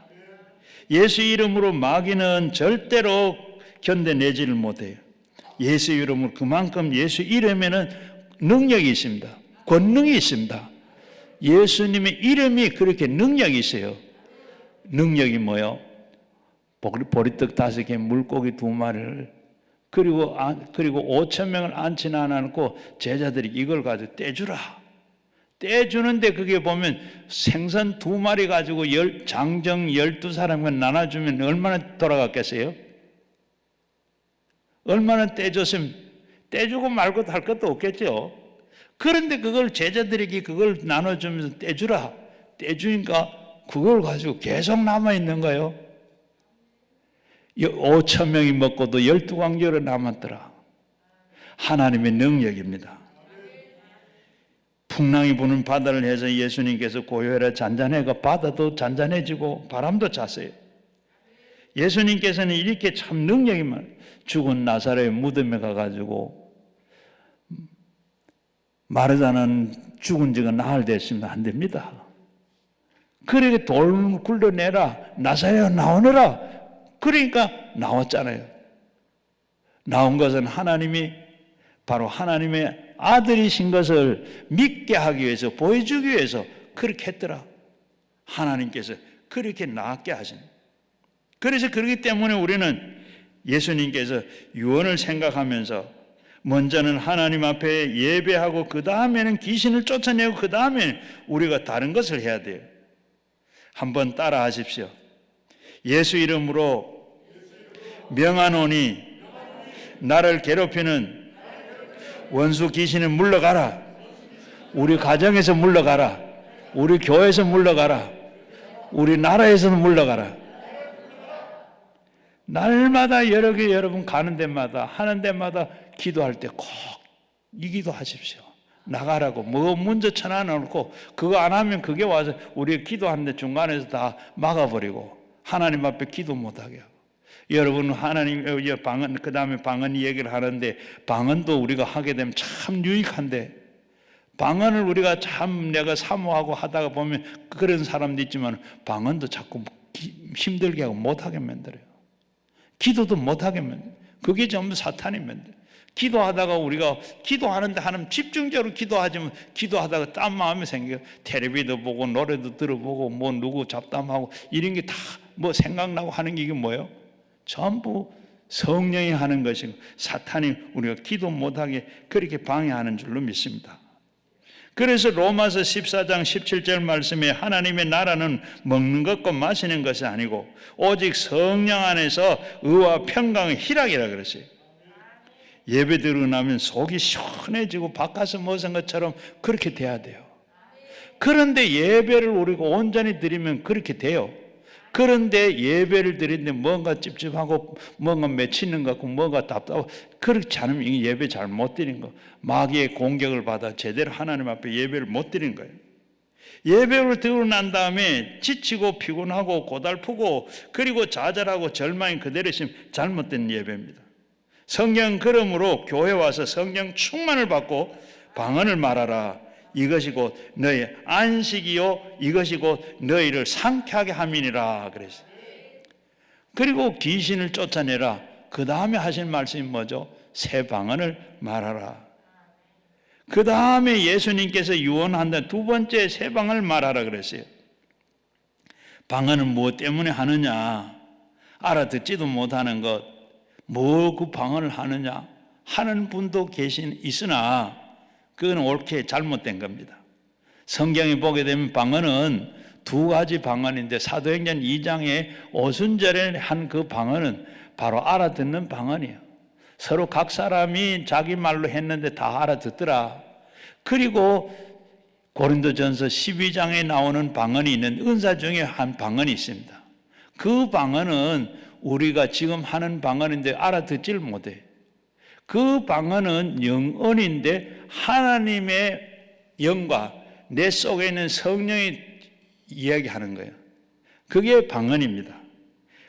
예수 이름으로 마귀는 절대로 견뎌내지를 못해요. 예수 이름으로 그만큼 예수 이름에는 능력이 있습니다. 권능이 있습니다. 예수님의 이름이 그렇게 능력이 있어요. 능력이 뭐요? 보리떡 5개, 물고기 2마리를 그리고 5,000명을 앉히지 않고 제자들이 이걸 가지고 떼주라. 떼주는데 그게 보면 생선 2마리 가지고 장정 12사람과 나눠주면 얼마나 돌아갔겠어요? 얼마나 떼줬으면 떼주고 말고 할 것도 없겠죠. 그런데 그걸 제자들에게 그걸 나눠주면서 떼주라. 떼주니까 그걸 가지고 계속 남아있는 거예요. 5,000명이 먹고도 12광저로 남았더라. 하나님의 능력입니다. 풍랑이 부는 바다를 해서 예수님께서 고요해라 잔잔해가 바다도 잔잔해지고 바람도 찼어요. 예수님께서는 이렇게 참 능력이 많아요. 죽은 나사로의 무덤에 가가지고 마르다는 죽은 지가 나흘 됐으면 안 됩니다. 그러게 돌 굴러내라. 나사로야 나오너라. 그러니까 나왔잖아요. 나온 것은 하나님이 바로 하나님의 아들이신 것을 믿게 하기 위해서 보여주기 위해서 그렇게 했더라. 하나님께서 그렇게 나았게 하신. 그래서 그렇기 때문에 우리는 예수님께서 유언을 생각하면서 먼저는 하나님 앞에 예배하고 그 다음에는 귀신을 쫓아내고 그 다음에 우리가 다른 것을 해야 돼요. 한번 따라 하십시오. 예수 이름으로 명하노니 나를 괴롭히는 원수 귀신은 물러가라. 우리 가정에서 물러가라. 우리 교회에서 물러가라. 우리 나라에서는 물러가라. 날마다 여러분 가는 데마다 하는 데마다 기도할 때 꼭 이 기도 하십시오. 나가라고 뭐 먼저 쳐놔놓고 그거 안 하면 그게 와서 우리 기도하는데 중간에서 다 막아버리고 하나님 앞에 기도 못하게 하고. 여러분 하나님 방언 그 다음에 방언 얘기를 하는데 방언도 우리가 하게 되면 참 유익한데 방언을 우리가 참 내가 사모하고 하다가 보면 그런 사람도 있지만 방언도 자꾸 힘들게 하고 못하게 만들어요. 기도도 못하게 만들어요. 그게 전부 사탄이 만들어요. 기도하다가 우리가 기도하는데 하나님 집중적으로 기도하지만 기도하다가 딴 마음이 생겨요. 텔레비도 보고 노래도 들어보고 뭐 누구 잡담하고 이런 게 다 뭐 생각나고 하는 게 이게 뭐예요? 전부 성령이 하는 것이고 사탄이 우리가 기도 못하게 그렇게 방해하는 줄로 믿습니다. 그래서 로마서 14장 17절 말씀에 하나님의 나라는 먹는 것과 마시는 것이 아니고 오직 성령 안에서 의와 평강의 희락이라 그랬어요. 예배 드리고 나면 속이 시원해지고 바깥에서 먹은 것처럼 그렇게 돼야 돼요. 그런데 예배를 우리가 온전히 드리면 그렇게 돼요. 그런데 예배를 드리는데 뭔가 찝찝하고 뭔가 맺히는 것 같고 뭔가 답답하고 그렇지 않으면 이 예배 잘 못 드리는 거. 마귀의 공격을 받아 제대로 하나님 앞에 예배를 못 드리는 거예요. 예배를 드리고 난 다음에 지치고 피곤하고 고달프고 그리고 좌절하고 절망이 그대로 있으면 잘못된 예배입니다. 성경 그러므로 교회 와서 성령 충만을 받고 방언을 말하라. 이것이 곧 너희 안식이요 이것이 곧 너희를 상쾌하게 함이니라 그랬어요. 그리고 귀신을 쫓아내라. 그 다음에 하신 말씀이 뭐죠? 새 방언을 말하라. 그 다음에 예수님께서 유언한다. 두 번째 새 방언을 말하라 그랬어요. 방언은 무엇 때문에 하느냐? 알아듣지도 못하는 것. 뭐 그 방언을 하느냐? 하는 분도 있으나 그건 옳게 잘못된 겁니다. 성경에 보게 되면 방언은 두 가지 방언인데 사도행전 2장에 오순절에 한 그 방언은 바로 알아듣는 방언이에요. 서로 각 사람이 자기 말로 했는데 다 알아듣더라. 그리고 고린도전서 12장에 나오는 방언이 있는 은사 중에 한 방언이 있습니다. 그 방언은 우리가 지금 하는 방언인데 알아듣지를 못해. 그 방언은 영언인데 하나님의 영과 내 속에 있는 성령이 이야기하는 거예요. 그게 방언입니다.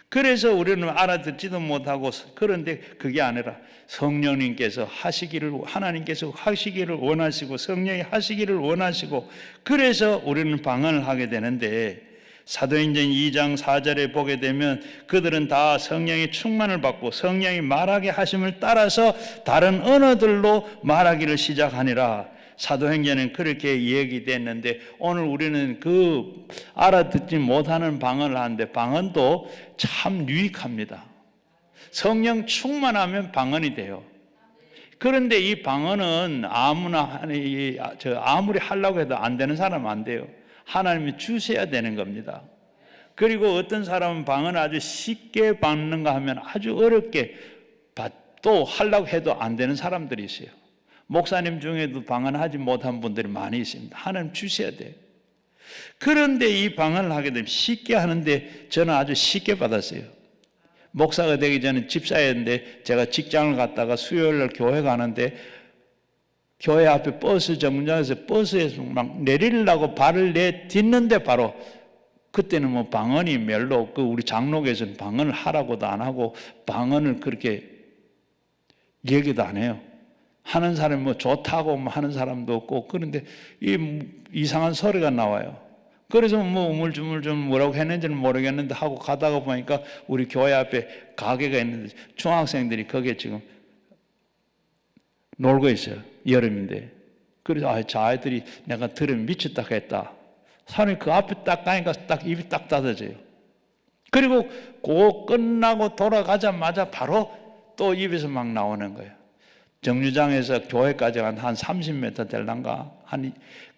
그래서 우리는 알아듣지도 못하고 그런데 그게 아니라 성령님께서 하시기를 하나님께서 하시기를 원하시고 성령이 하시기를 원하시고 그래서 우리는 방언을 하게 되는데 사도행전 2장 4절에 보게 되면 그들은 다 성령의 충만을 받고 성령이 말하게 하심을 따라서 다른 언어들로 말하기를 시작하니라. 사도행전은 그렇게 얘기됐는데 오늘 우리는 그 알아듣지 못하는 방언을 하는데 방언도 참 유익합니다. 성령 충만하면 방언이 돼요. 그런데 이 방언은 아무리 하려고 해도 안 되는 사람은 안 돼요. 하나님이 주셔야 되는 겁니다. 그리고 어떤 사람은 방언을 아주 쉽게 받는가 하면 아주 어렵게 또 하려고 해도 안 되는 사람들이 있어요. 목사님 중에도 방언하지 못한 분들이 많이 있습니다. 하나님 주셔야 돼요. 그런데 이 방언을 하게 되면 쉽게 하는데 저는 아주 쉽게 받았어요. 목사가 되기 전에 집사였는데 제가 직장을 갔다가 수요일날 교회 가는데 교회 앞에 버스 정류장에서 버스에서 막 내리려고 발을 내딛는데 바로 그때는 뭐 방언이 별로 우리 장로교에서는 방언을 하라고도 안 하고 방언을 그렇게 얘기도 안 해요. 하는 사람이 뭐 좋다고 뭐 하는 사람도 없고 그런데 이상한 소리가 나와요. 그래서 뭐 우물쭈물 뭐라고 했는지는 모르겠는데 하고 가다가 보니까 우리 교회 앞에 가게가 있는데 중학생들이 거기에 지금 놀고 있어요. 여름인데. 그래서 저 아이들이 내가 들으면 미쳤다 했다. 사람이 그 앞에 딱 가니까 딱 입이 딱 닫아져요. 그리고 그거 끝나고 돌아가자마자 바로 또 입에서 막 나오는 거예요. 정류장에서 교회까지 한 30m 될란가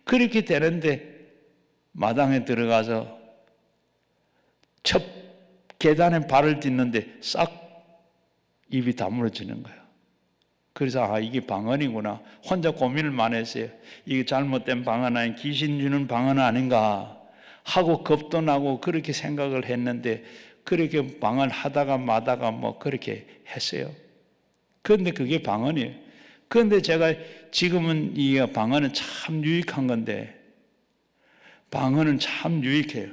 그렇게 되는데 마당에 들어가서 첫 계단에 발을 딛는데 싹 입이 다물어지는 거예요. 그래서 이게 방언이구나. 혼자 고민을 많이 했어요. 이게 잘못된 방언 아닌 귀신 주는 방언 아닌가 하고 겁도 나고 그렇게 생각을 했는데 그렇게 방언 하다가 마다가 뭐 그렇게 했어요. 그런데 그게 방언이에요. 그런데 제가 지금은 이 방언은 참 유익한 건데 방언은 참 유익해요.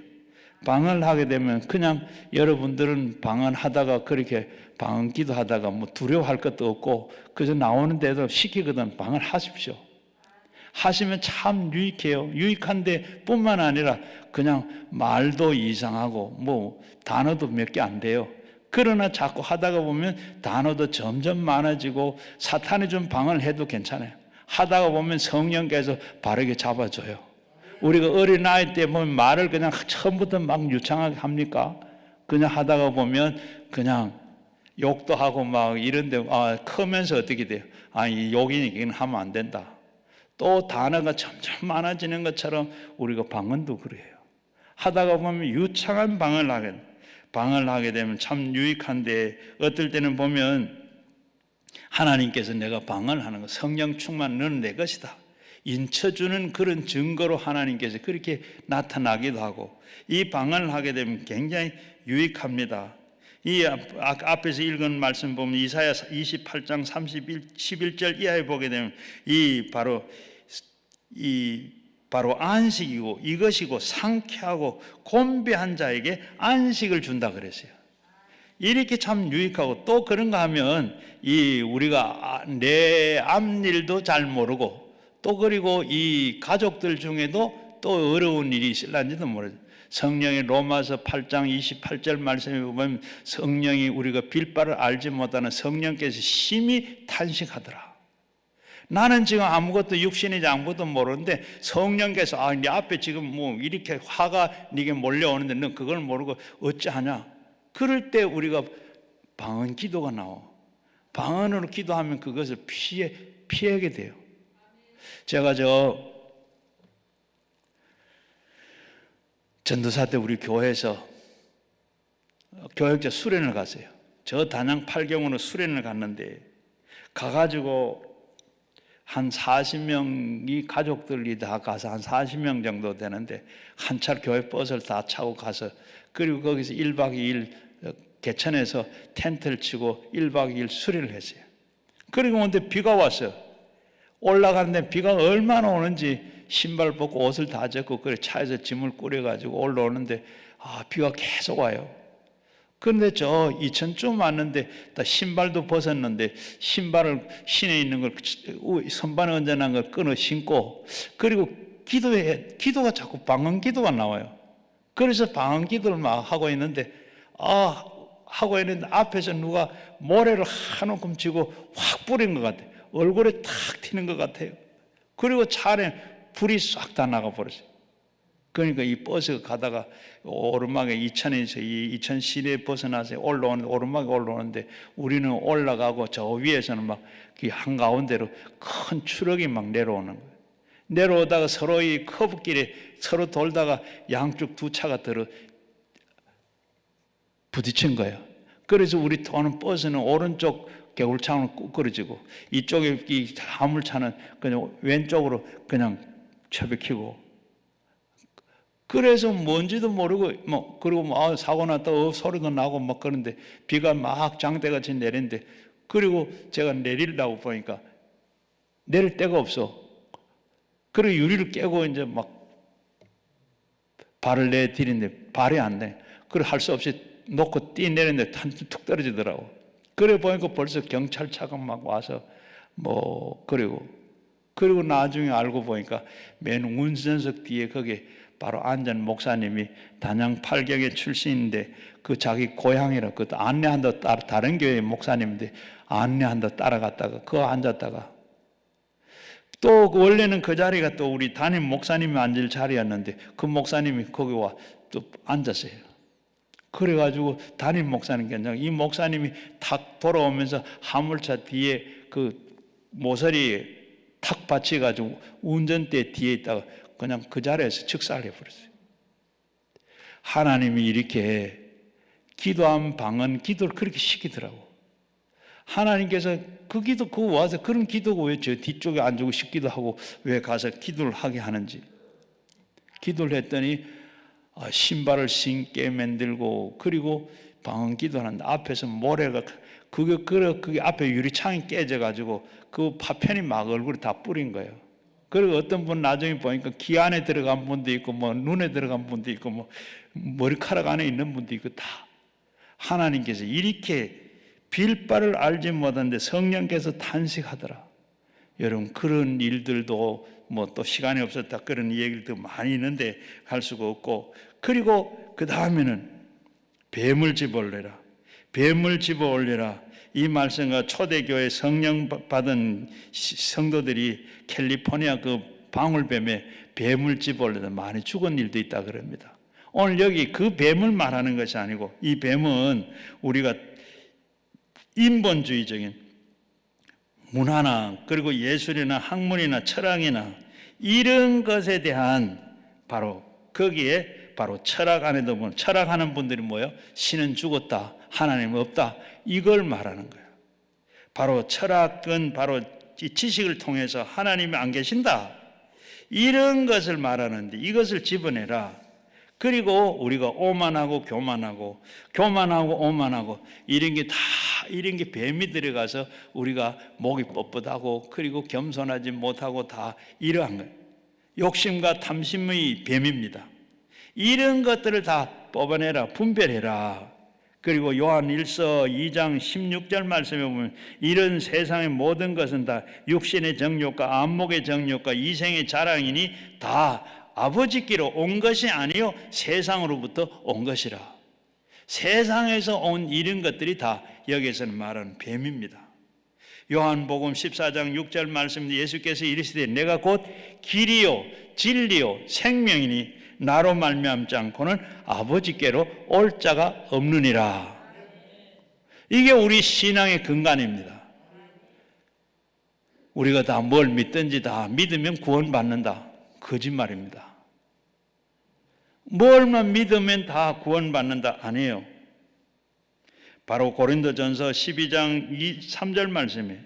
방언을 하게 되면 그냥 여러분들은 방언하다가 그렇게 방언 기도하다가 뭐 두려워할 것도 없고 그래서 나오는데도 시키거든. 방언 하십시오. 하시면 참 유익해요. 유익한데 뿐만 아니라 그냥 말도 이상하고 뭐 단어도 몇 개 안 돼요. 그러나 자꾸 하다가 보면 단어도 점점 많아지고 사탄이 좀 방언을 해도 괜찮아요. 하다가 보면 성령께서 바르게 잡아줘요. 우리가 어린아이 때 보면 말을 그냥 처음부터 막 유창하게 합니까? 그냥 하다가 보면 그냥 욕도 하고 막 이런데 크면서 어떻게 돼요? 이 욕이니까 하면 안 된다. 또 단어가 점점 많아지는 것처럼 우리가 방언도 그래요. 하다가 보면 유창한 방언을 하게 되면 참 유익한데 어떨 때는 보면 하나님께서 내가 방언을 하는 거 성령 충만 너는 내 것이다. 인쳐주는 그런 증거로 하나님께서 그렇게 나타나기도 하고, 이 방언을 하게 되면 굉장히 유익합니다. 이 앞에서 읽은 말씀 보면 이사야 28장 11절 이하에 보게 되면 이 바로 안식이고 이것이고 상쾌하고 곤비한 자에게 안식을 준다 그랬어요. 이렇게 참 유익하고, 또 그런가 하면 우리가 내 앞일도 잘 모르고, 또 그리고 이 가족들 중에도 또 어려운 일이 있을런지도 모르죠. 성령의 로마서 8장 28절 말씀에 보면 성령이 우리가 빌바를 알지 못하는 성령께서 심히 탄식하더라. 나는 지금 아무것도 육신이지 아무것도 모르는데 성령께서 네 앞에 지금 뭐 이렇게 화가 네게 몰려오는데 넌 그걸 모르고 어찌하냐. 그럴 때 우리가 방언 기도가 나와. 방언으로 기도하면 그것을 피하게 돼요. 제가 전도사 때 우리 교회에서 교역자 수련을 갔어요. 저 단양 8경으로 수련을 갔는데, 가가지고 한 40명이 가족들이 다 가서 한 40명 정도 되는데, 한 차로 교회 버스를 다 차고 가서, 그리고 거기서 1박 2일 개천에서 텐트를 치고 1박 2일 수련을 했어요. 그리고 근데 비가 왔어요. 올라가는데 비가 얼마나 오는지 신발 벗고 옷을 다 젖고 그래 차에서 짐을 꾸려가지고 올라오는데 비가 계속 와요. 그런데 저 이천쯤 왔는데 다 신발도 벗었는데 신발을 신에 있는 걸 선반에 얹어놓은 걸 끊어 신고, 그리고 기도가 자꾸 방언 기도가 나와요. 그래서 방언 기도를 막 하고 있는데 앞에서 누가 모래를 한 움큼 쥐고 확 뿌린 것 같아요. 얼굴에 탁 튀는 것 같아요. 그리고 차 안에 불이 싹 다 나가버렸어요. 그러니까 이 버스가 가다가 오르막에 이천에서 이천 시내에 벗어나서 오르막에 올라오는데, 우리는 올라가고 저 위에서는 막 한가운데로 큰 추럭이 막 내려오는 거예요. 내려오다가 서로 이 커브길에 서로 돌다가 양쪽 두 차가 부딪힌 거예요. 그래서 우리 도는 버스는 오른쪽 개울창으로 꾹 끌어지고, 이쪽에 이 화물차는 그냥 왼쪽으로 그냥 처박히고, 그래서 뭔지도 모르고 그리고 사고 났다 소리도 나고 막 그런데, 비가 막 장대같이 내리는데, 그리고 제가 내리려고 보니까 내릴 데가 없어. 그리고 유리를 깨고 이제 막 발을 내디는데 발이 안 돼. 그리고 할 수 없이 놓고 뛰내리는데 툭 떨어지더라고. 그래 보니까 벌써 경찰차가 막 와서 그리고 나중에 알고 보니까 맨 운전석 뒤에 거기에 바로 앉은 목사님이 단양 8경의 출신인데, 그 자기 고향이라 그것도 안내한다, 다른 교회 목사님인데 안내한다 따라갔다가 그거 앉았다가, 또 원래는 그 자리가 또 우리 담임 목사님이 앉을 자리였는데 그 목사님이 거기 와 또 앉았어요. 그래가지고 담임 목사님께 이 목사님이 탁 돌아오면서 화물차 뒤에 그 모서리에 탁 받쳐가지고 운전대 뒤에 있다가 그냥 그 자리에서 즉사를 해버렸어요. 하나님이 이렇게 기도한 방언 기도를 그렇게 시키더라고. 하나님께서 그거 와서 그런 기도가 왜 저 뒤쪽에 앉고 싶기도 하고 왜 가서 기도를 하게 하는지. 기도를 했더니 신발을 신게 만들고, 그리고 방언 기도하는데 앞에서 모래가 그게 앞에 유리창이 깨져가지고 그 파편이 막 얼굴에 다 뿌린 거예요. 그리고 어떤 분 나중에 보니까 귀 안에 들어간 분도 있고 눈에 들어간 분도 있고 머리카락 안에 있는 분도 있고, 다 하나님께서 이렇게 빌바를 알지 못하는데 성령께서 탄식하더라. 여러분, 그런 일들도 또 시간이 없었다 그런 얘기도 많이 있는데 할 수가 없고, 그리고 그 다음에는 뱀을 집어올려라. 뱀을 집어올려라. 이 말씀과 초대교회 성령 받은 성도들이 캘리포니아 그 방울뱀에 뱀을 집어올려서 많이 죽은 일도 있다 그럽니다. 오늘 여기 그 뱀을 말하는 것이 아니고, 이 뱀은 우리가 인본주의적인 문화나 그리고 예술이나 학문이나 철학이나 이런 것에 대한 바로 거기에 바로 철학 안에도 보면 철학하는 분들이 뭐예요? 신은 죽었다, 하나님 없다, 이걸 말하는 거예요. 바로 철학은 바로 이 지식을 통해서 하나님이 안 계신다, 이런 것을 말하는데 이것을 집어내라. 그리고 우리가 오만하고 교만하고 오만하고 이런 게 뱀이 들어가서 우리가 목이 뻣뻣하고 그리고 겸손하지 못하고 다 이러한 거예요. 욕심과 탐심의 뱀입니다. 이런 것들을 다 뽑아내라, 분별해라. 그리고 요한 1서 2장 16절 말씀에 보면 이런 세상의 모든 것은 다 육신의 정욕과 안목의 정욕과 이생의 자랑이니 다 아버지께로 온 것이 아니요 세상으로부터 온 것이라. 세상에서 온 이런 것들이 다 여기에서는 말하는 뱀입니다. 요한복음 14장 6절 말씀에 예수께서 이르시되 내가 곧 길이요 진리요 생명이니 나로 말미암지 않고는 아버지께로 올 자가 없느니라. 이게 우리 신앙의 근간입니다. 우리가 다 뭘 믿든지 다 믿으면 구원받는다. 거짓말입니다. 뭘만 믿으면 다 구원받는다. 아니에요. 바로 고린도전서 12장 3절 말씀에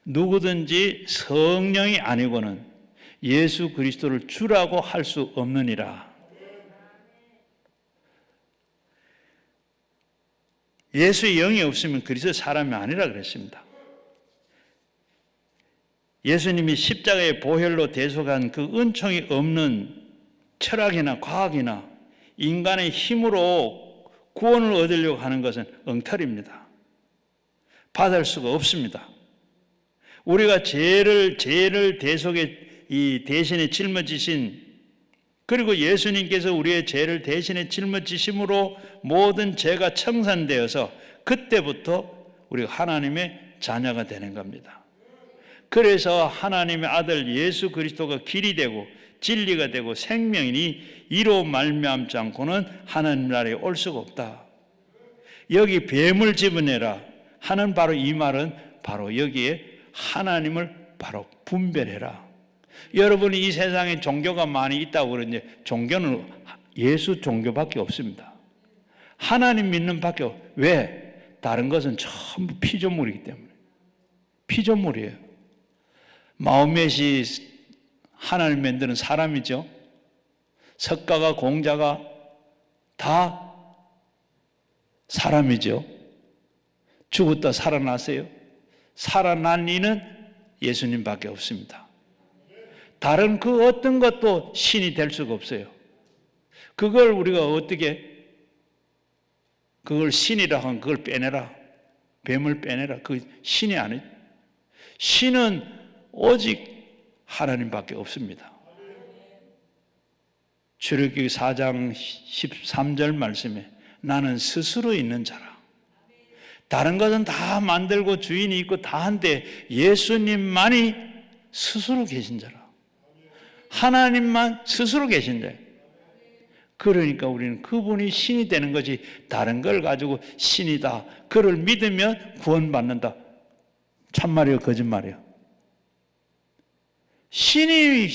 누구든지 성령이 아니고는 예수 그리스도를 주라고 할 수 없느니라. 예수의 영이 없으면 그리스도 사람이 아니라 그랬습니다. 예수님이 십자가의 보혈로 대속한 그 은총이 없는 철학이나 과학이나 인간의 힘으로 구원을 얻으려고 하는 것은 엉터리입니다. 받을 수가 없습니다. 우리가 죄를 대속에 이 대신에 짊어지신 그리고 예수님께서 우리의 죄를 대신에 짊어지심으로 모든 죄가 청산되어서 그때부터 우리가 하나님의 자녀가 되는 겁니다. 그래서 하나님의 아들 예수 그리스도가 길이 되고 진리가 되고 생명이니 이로 말미암지 않고는 하나님 나라에 올 수가 없다. 여기 뱀을 집어내라 하는 바로 이 말은 바로 여기에 하나님을 바로 분별해라. 여러분이 이 세상에 종교가 많이 있다고 그러는데 종교는 예수 종교밖에 없습니다. 하나님 믿는 밖에 왜? 다른 것은 전부 피조물이기 때문에. 피조물이에요. 마호멧이 하나님 만드는 사람이죠. 석가가 공자가 다 사람이죠. 죽었다 살아났어요. 살아난 이는 예수님밖에 없습니다. 다른 그 어떤 것도 신이 될 수가 없어요. 그걸 우리가 어떻게 그걸 신이라 하면 그걸 빼내라. 뱀을 빼내라. 그 신이 아니죠. 신은 오직 하나님밖에 없습니다. 출애굽기 4장 13절 말씀에 나는 스스로 있는 자라. 다른 것은 다 만들고 주인이 있고 다 한데 예수님만이 스스로 계신 자라. 하나님만 스스로 계신 자예요. 그러니까 우리는 그분이 신이 되는 것이 다른 걸 가지고 신이다. 그를 믿으면 구원받는다. 참말이에요, 거짓말이에요? 신이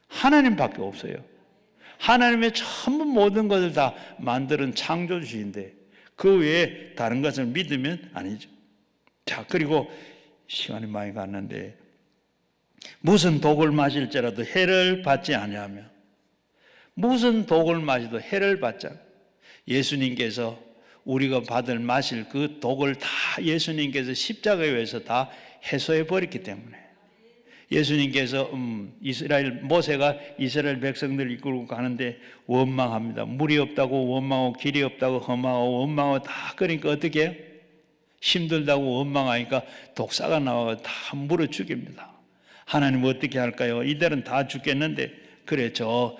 하나님밖에 없어요. 하나님의 전부 모든 것을 다 만드는 창조주인데 그 외에 다른 것을 믿으면 아니죠. 자, 그리고 시간이 많이 갔는데 무슨 독을 마실지라도 해를 받지 아니하며 무슨 독을 마셔도 해를 받지 않아요. 예수님께서 우리가 마실 그 독을 다 예수님께서 십자가에 의해서 다 해소해 버렸기 때문에 예수님께서 모세가 이스라엘 백성들을 이끌고 가는데 원망합니다. 물이 없다고 원망하고 길이 없다고 험하고 원망하고 다 그러니까 어떻게 해요? 힘들다고 원망하니까 독사가 나와서 다 물어 죽입니다. 하나님 어떻게 할까요? 이들은 다 죽겠는데 그래 저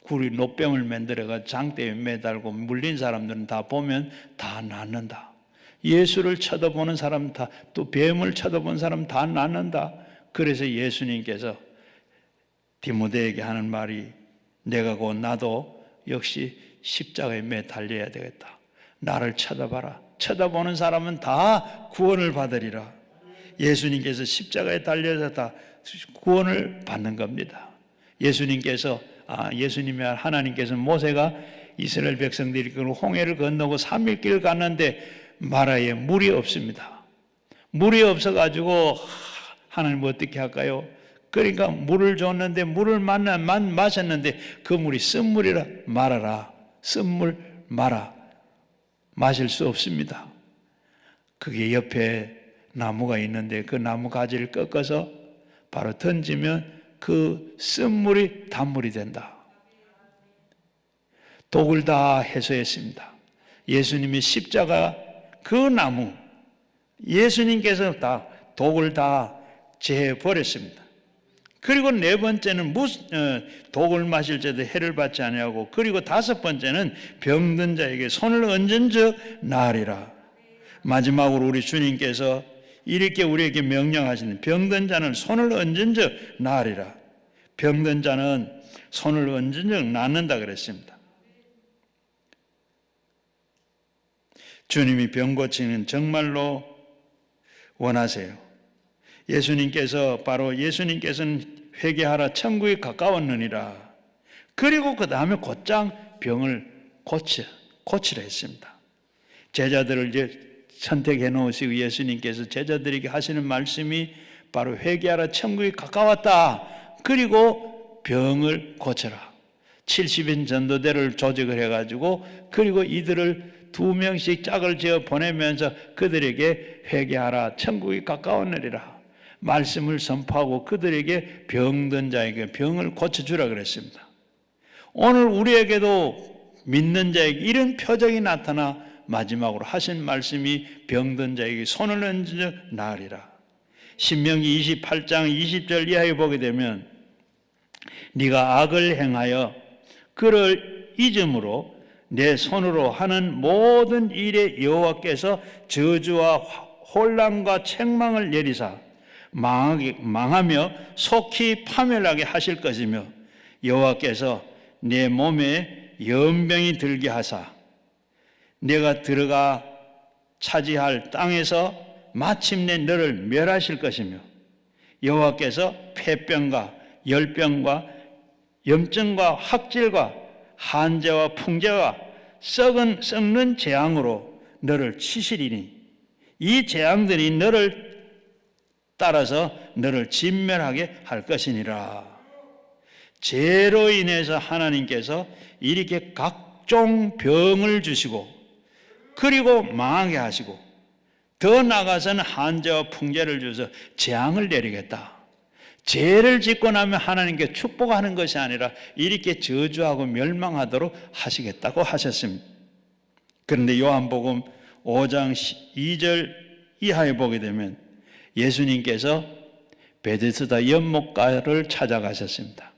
굴이 노병을 만들어가 장대에 매달고 물린 사람들은 다 보면 다 낫는다. 예수를 쳐다보는 사람 다 또 뱀을 쳐다보는 사람 다 낫는다. 그래서 예수님께서 디모데에게 하는 말이 내가 곧 나도 역시 십자가에 매달려야 되겠다. 나를 쳐다봐라. 쳐다보는 사람은 다 구원을 받으리라. 예수님께서 십자가에 달려서 다 구원을 받는 겁니다. 예수님이 하나님께서 모세가 이스라엘 백성들이 그 홍해를 건너고 3일 길을 갔는데 마라에 물이 없습니다. 물이 없어가지고 하나님 어떻게 할까요? 그러니까 물을 줬는데 물을 마셨는데 그 물이 쓴물이라 말아라. 쓴물 마라. 마실 수 없습니다. 그게 옆에 나무가 있는데 그 나무 가지를 꺾어서 바로 던지면 그 쓴물이 단물이 된다. 독을 다 해소했습니다. 예수님이 십자가 그 나무, 예수님께서 다 독을 다 제해버렸습니다. 그리고 네 번째는 독을 마실 때도 해를 받지 아니하고, 그리고 다섯 번째는 병든 자에게 손을 얹은 즉 나으리라. 마지막으로 우리 주님께서 이렇게 우리에게 명령하시는, 병든 자는 손을 얹은 즉 나으리라. 병든 자는 손을 얹은 즉 낫는다 그랬습니다. 주님이 병 고치는 정말로 원하세요. 예수님께서는 회개하라 천국이 가까웠느니라. 그리고 그 다음에 곧장 병을 고치라 했습니다. 제자들을 이제 선택해 놓으시고 예수님께서 제자들에게 하시는 말씀이 바로 회개하라 천국이 가까웠다. 그리고 병을 고쳐라. 70인 전도대를 조직을 해가지고, 그리고 이들을 2명씩 짝을 지어 보내면서 그들에게 회개하라 천국이 가까웠느니라 말씀을 선포하고 그들에게 병든 자에게 병을 고쳐주라 그랬습니다. 오늘 우리에게도 믿는 자에게 이런 표적이 나타나 마지막으로 하신 말씀이 병든 자에게 손을 얹어 나으리라. 신명기 28장 20절 이하에 보게 되면, 네가 악을 행하여 그를 잊음으로 내 손으로 하는 모든 일에 여호와께서 저주와 혼란과 책망을 내리사 망하며 속히 파멸하게 하실 것이며, 여호와께서 내 몸에 연병이 들게 하사 내가 들어가 차지할 땅에서 마침내 너를 멸하실 것이며, 여호와께서 폐병과 열병과 염증과 학질과 한재와 풍재와 썩는 재앙으로 너를 치시리니 이 재앙들이 너를 따라서 너를 진멸하게 할 것이니라. 죄로 인해서 하나님께서 이렇게 각종 병을 주시고, 그리고 망하게 하시고, 더 나아가서는 한재와 풍재를 주셔서 재앙을 내리겠다. 죄를 짓고 나면 하나님께 축복하는 것이 아니라 이렇게 저주하고 멸망하도록 하시겠다고 하셨습니다. 그런데 요한복음 5장 2절 이하에 보게 되면 예수님께서 베데스다 연못가를 찾아가셨습니다.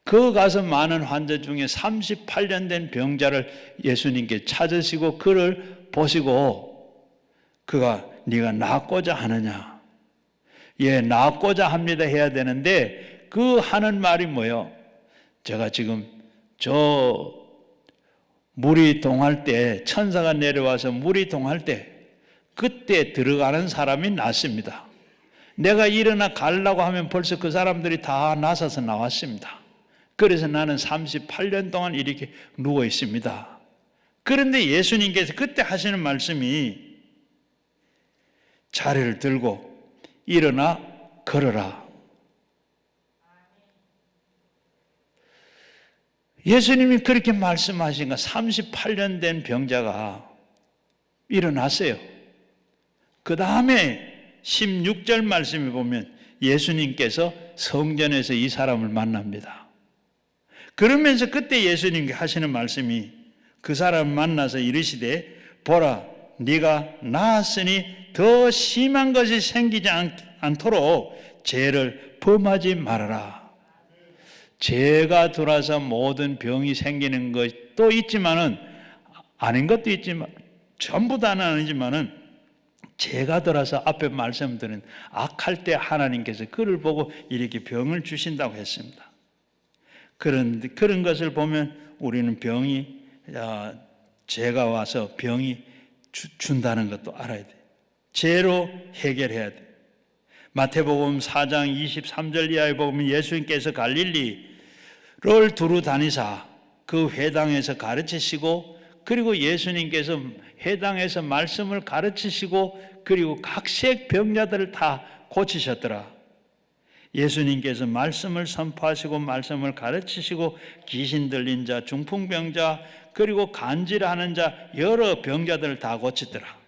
그 가서 많은 환자 중에 38년 된 병자를 예수님께 찾으시고 그를 보시고, 그가 네가 낫고자 하느냐? 예, 낫고자 합니다 해야 되는데 그 하는 말이 뭐예요? 제가 지금 저 물이 동할 때, 천사가 내려와서 물이 동할 때 그때 들어가는 사람이 낫습니다. 내가 일어나 가려고 하면 벌써 그 사람들이 다 나서서 나왔습니다. 그래서 나는 38년 동안 이렇게 누워 있습니다. 그런데 예수님께서 그때 하시는 말씀이 자리를 들고 일어나 걸어라. 예수님이 그렇게 말씀하신 거, 38년 된 병자가 일어났어요. 그 다음에 16절 말씀에 보면 예수님께서 성전에서 이 사람을 만납니다. 그러면서 그때 예수님께 하시는 말씀이, 그 사람을 만나서 이르시되 보라 네가 나았으니 더 심한 것이 생기지 않도록 죄를 범하지 말아라. 죄가 들어와서 모든 병이 생기는 것도 있지만은, 아닌 것도 있지만, 전부 다는 아니지만은, 죄가 들어와서 앞에 말씀드린 악할 때 하나님께서 그를 보고 이렇게 병을 주신다고 했습니다. 그런 것을 보면 우리는 죄가 와서 병이 준다는 것도 알아야 돼요. 죄로 해결해야 돼요. 마태복음 4장 23절 이하에 보면 예수님께서 갈릴리를 두루 다니사 그 회당에서 가르치시고, 그리고 예수님께서 회당에서 말씀을 가르치시고, 그리고 각색 병자들을 다 고치셨더라. 예수님께서 말씀을 선포하시고 말씀을 가르치시고 귀신 들린 자, 중풍병자, 그리고 간질하는 자 여러 병자들을 다 고치더라.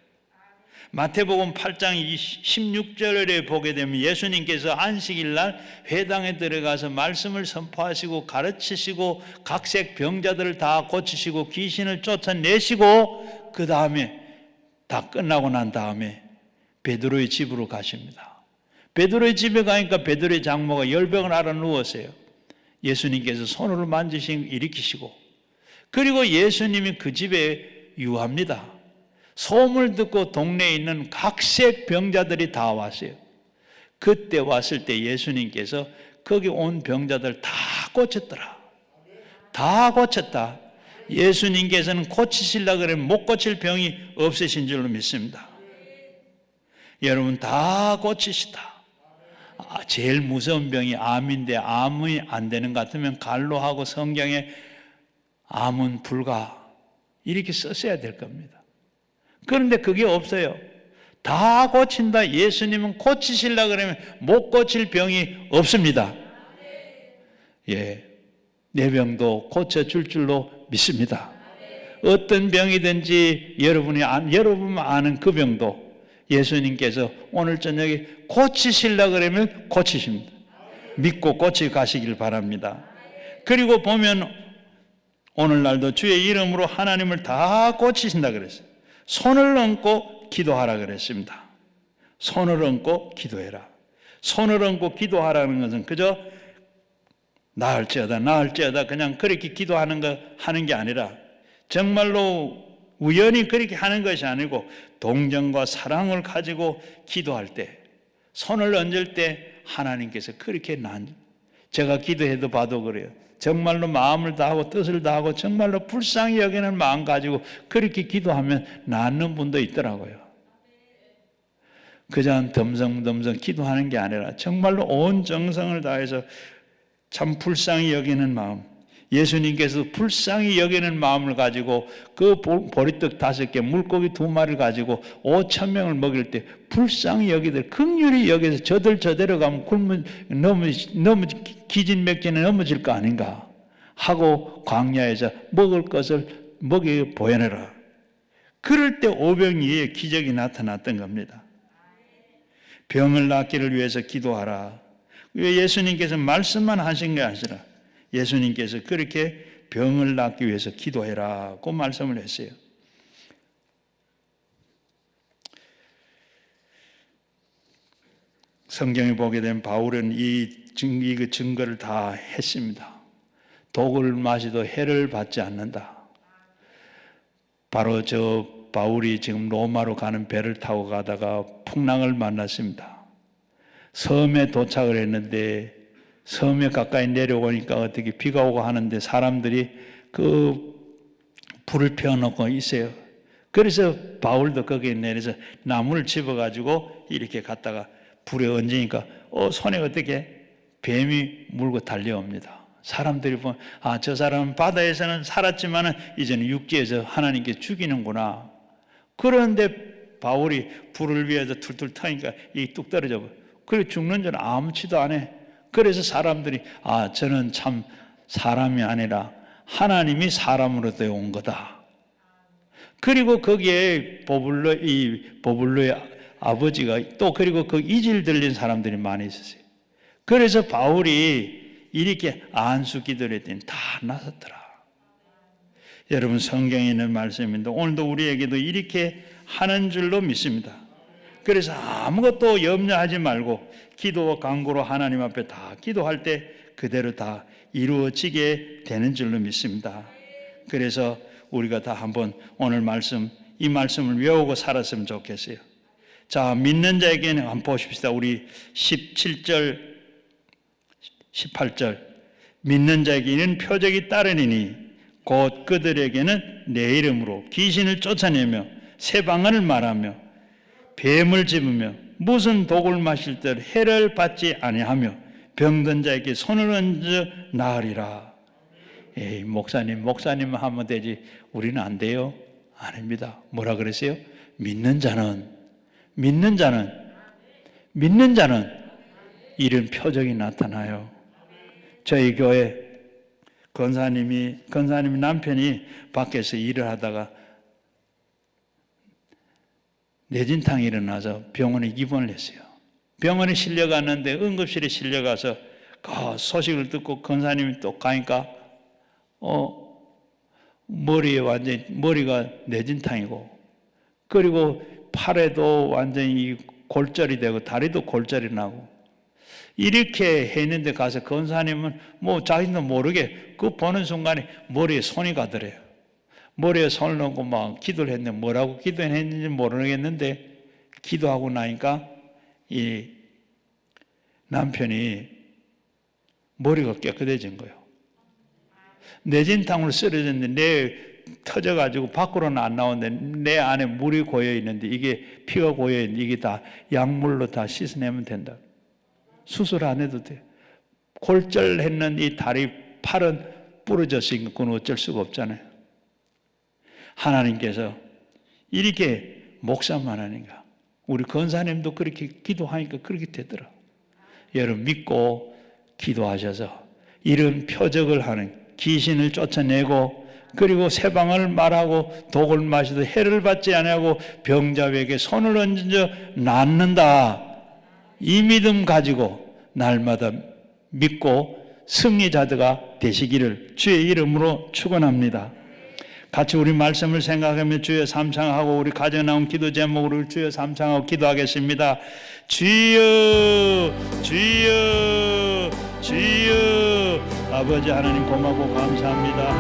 마태복음 8장 16절에 보게 되면 예수님께서 안식일 날 회당에 들어가서 말씀을 선포하시고 가르치시고 각색 병자들을 다 고치시고 귀신을 쫓아내시고 그 다음에 다 끝나고 난 다음에 베드로의 집으로 가십니다. 베드로의 집에 가니까 베드로의 장모가 열병을 앓아 누웠어요. 예수님께서 손으로 만지시고 일으키시고, 그리고 예수님이 그 집에 유합니다. 소문을 듣고 동네에 있는 각색 병자들이 다 왔어요. 그때 왔을 때 예수님께서 거기 온 병자들 다 고쳤더라. 다 고쳤다. 예수님께서는 고치시려고 그러면 못 고칠 병이 없으신 줄로 믿습니다. 여러분, 다 고치시다. 제일 무서운 병이 암인데 암이 안 되는 것 같으면 갈로하고 성경에 암은 불가 이렇게 썼어야 될 겁니다. 그런데 그게 없어요. 다 고친다. 예수님은 고치시려고 그러면 못 고칠 병이 없습니다. 예, 내 병도 고쳐줄 줄로 믿습니다. 어떤 병이든지 여러분 아는 그 병도 예수님께서 오늘 저녁에 고치시려고 그러면 고치십니다. 믿고 고치 가시길 바랍니다. 그리고 보면 오늘날도 주의 이름으로 하나님을 다 고치신다 그랬어요. 손을 얹고 기도하라 그랬습니다. 손을 얹고 기도해라. 손을 얹고 기도하라는 것은 그저 나을지어다 그냥 그렇게 기도하는 게 아니라 정말로 우연히 그렇게 하는 것이 아니고 동정과 사랑을 가지고 기도할 때, 손을 얹을 때 하나님께서 그렇게 제가 기도해도 봐도 그래요. 정말로 마음을 다하고 뜻을 다하고 정말로 불쌍히 여기는 마음 가지고 그렇게 기도하면 낫는 분도 있더라고요. 그저 덤성덤성 기도하는 게 아니라 정말로 온 정성을 다해서 참 불쌍히 여기는 마음, 예수님께서 불쌍히 여기는 마음을 가지고 그 보리떡 5개, 물고기 2마리를 가지고 5,000명을 먹일 때 불쌍히 여기들, 긍휼히 여기서 저대로 가면 너무 기진맥진에 넘어질 거 아닌가 하고 광야에서 먹을 것을 먹여 보여내라. 그럴 때 오병이의 기적이 나타났던 겁니다. 병을 낫기를 위해서 기도하라. 왜 예수님께서 말씀만 하신 게 아니라 예수님께서 그렇게 병을 낫기 위해서 기도해라고 말씀을 했어요. 성경에 보게 되면 바울은 이 증거를 다 했습니다. 독을 마시도 해를 받지 않는다. 바로 저 바울이 지금 로마로 가는 배를 타고 가다가 풍랑을 만났습니다. 섬에 도착을 했는데 섬에 가까이 내려오니까 어떻게 비가 오고 하는데 사람들이 그 불을 피워놓고 있어요. 그래서 바울도 거기에 내려서 나무를 집어가지고 이렇게 갔다가 불에 얹으니까 손에 어떻게 뱀이 물고 달려옵니다. 사람들이 보면 저 사람은 바다에서는 살았지만 이제는 육지에서 하나님께 죽이는구나. 그런데 바울이 불을 위해서 툴툴 타니까 이 뚝 떨어져 버려. 그리고 죽는 줄 아무렇지도 않아. 그래서 사람들이 저는 참 사람이 아니라 하나님이 사람으로 되어 온 거다. 그리고 거기에 보블로의 아버지가 또 그리고 그 이질 들린 사람들이 많이 있었어요. 그래서 바울이 이렇게 안수 기도를 했더니 다 나섰더라. 여러분, 성경에 있는 말씀인데 오늘도 우리에게도 이렇게 하는 줄로 믿습니다. 그래서 아무것도 염려하지 말고 기도와 간구로 하나님 앞에 다 기도할 때 그대로 다 이루어지게 되는 줄로 믿습니다. 그래서 우리가 다 한번 오늘 이 말씀을 외우고 살았으면 좋겠어요. 자, 믿는 자에게는 한번 보십시다. 우리 17절, 18절. 믿는 자에게는 표적이 따르니니 곧 그들에게는 내 이름으로 귀신을 쫓아내며 새 방언을 말하며 뱀을 집으며 무슨 독을 마실 때 해를 받지 아니하며 병든 자에게 손을 얹어 나으리라. 에이, 목사님 하면 되지 우리는 안 돼요? 아닙니다. 뭐라 그랬어요? 믿는 자는 이런 표적이 나타나요. 저희 교회 권사님이 남편이 밖에서 일을 하다가 뇌진탕이 일어나서 병원에 입원을 했어요. 병원에 실려갔는데 응급실에 실려가서 그 소식을 듣고 권사님이 또 가니까 머리가 뇌진탕이고, 그리고 팔에도 완전히 골절이 되고 다리도 골절이 나고, 이렇게 했는데 가서 권사님은 뭐 자기도 모르게 그 보는 순간에 머리에 손이 가더래요. 머리에 손을 넣고 막 기도를 했는데, 뭐라고 기도했는지 모르겠는데, 기도하고 나니까 이 남편이 머리가 깨끗해진 거예요. 뇌진탕으로 쓰러졌는데 뇌 터져가지고 밖으로는 안 나오는데 내 안에 물이 고여 있는데, 이게 피가 고여 있는데 이게 다 약물로 다 씻어내면 된다. 수술 안 해도 돼. 골절했는 이 다리, 팔은 부러졌으니까 그건 어쩔 수가 없잖아요. 하나님께서 이렇게 목사만 하니까, 우리 권사님도 그렇게 기도하니까 그렇게 되더라. 여러분 믿고 기도하셔서 이런 표적을 하는, 귀신을 쫓아내고, 그리고 세방을 말하고, 독을 마시도 해를 받지 아니하고, 병자에게 손을 얹어 낫는다. 이 믿음 가지고 날마다 믿고 승리자들가 되시기를 주의 이름으로 축원합니다. 같이 우리 말씀을 생각하며 주여 삼창하고, 우리 가정 나온 기도 제목으로 주여 삼창하고 기도하겠습니다. 주여 주여 주여. 아버지 하나님 고맙고 감사합니다.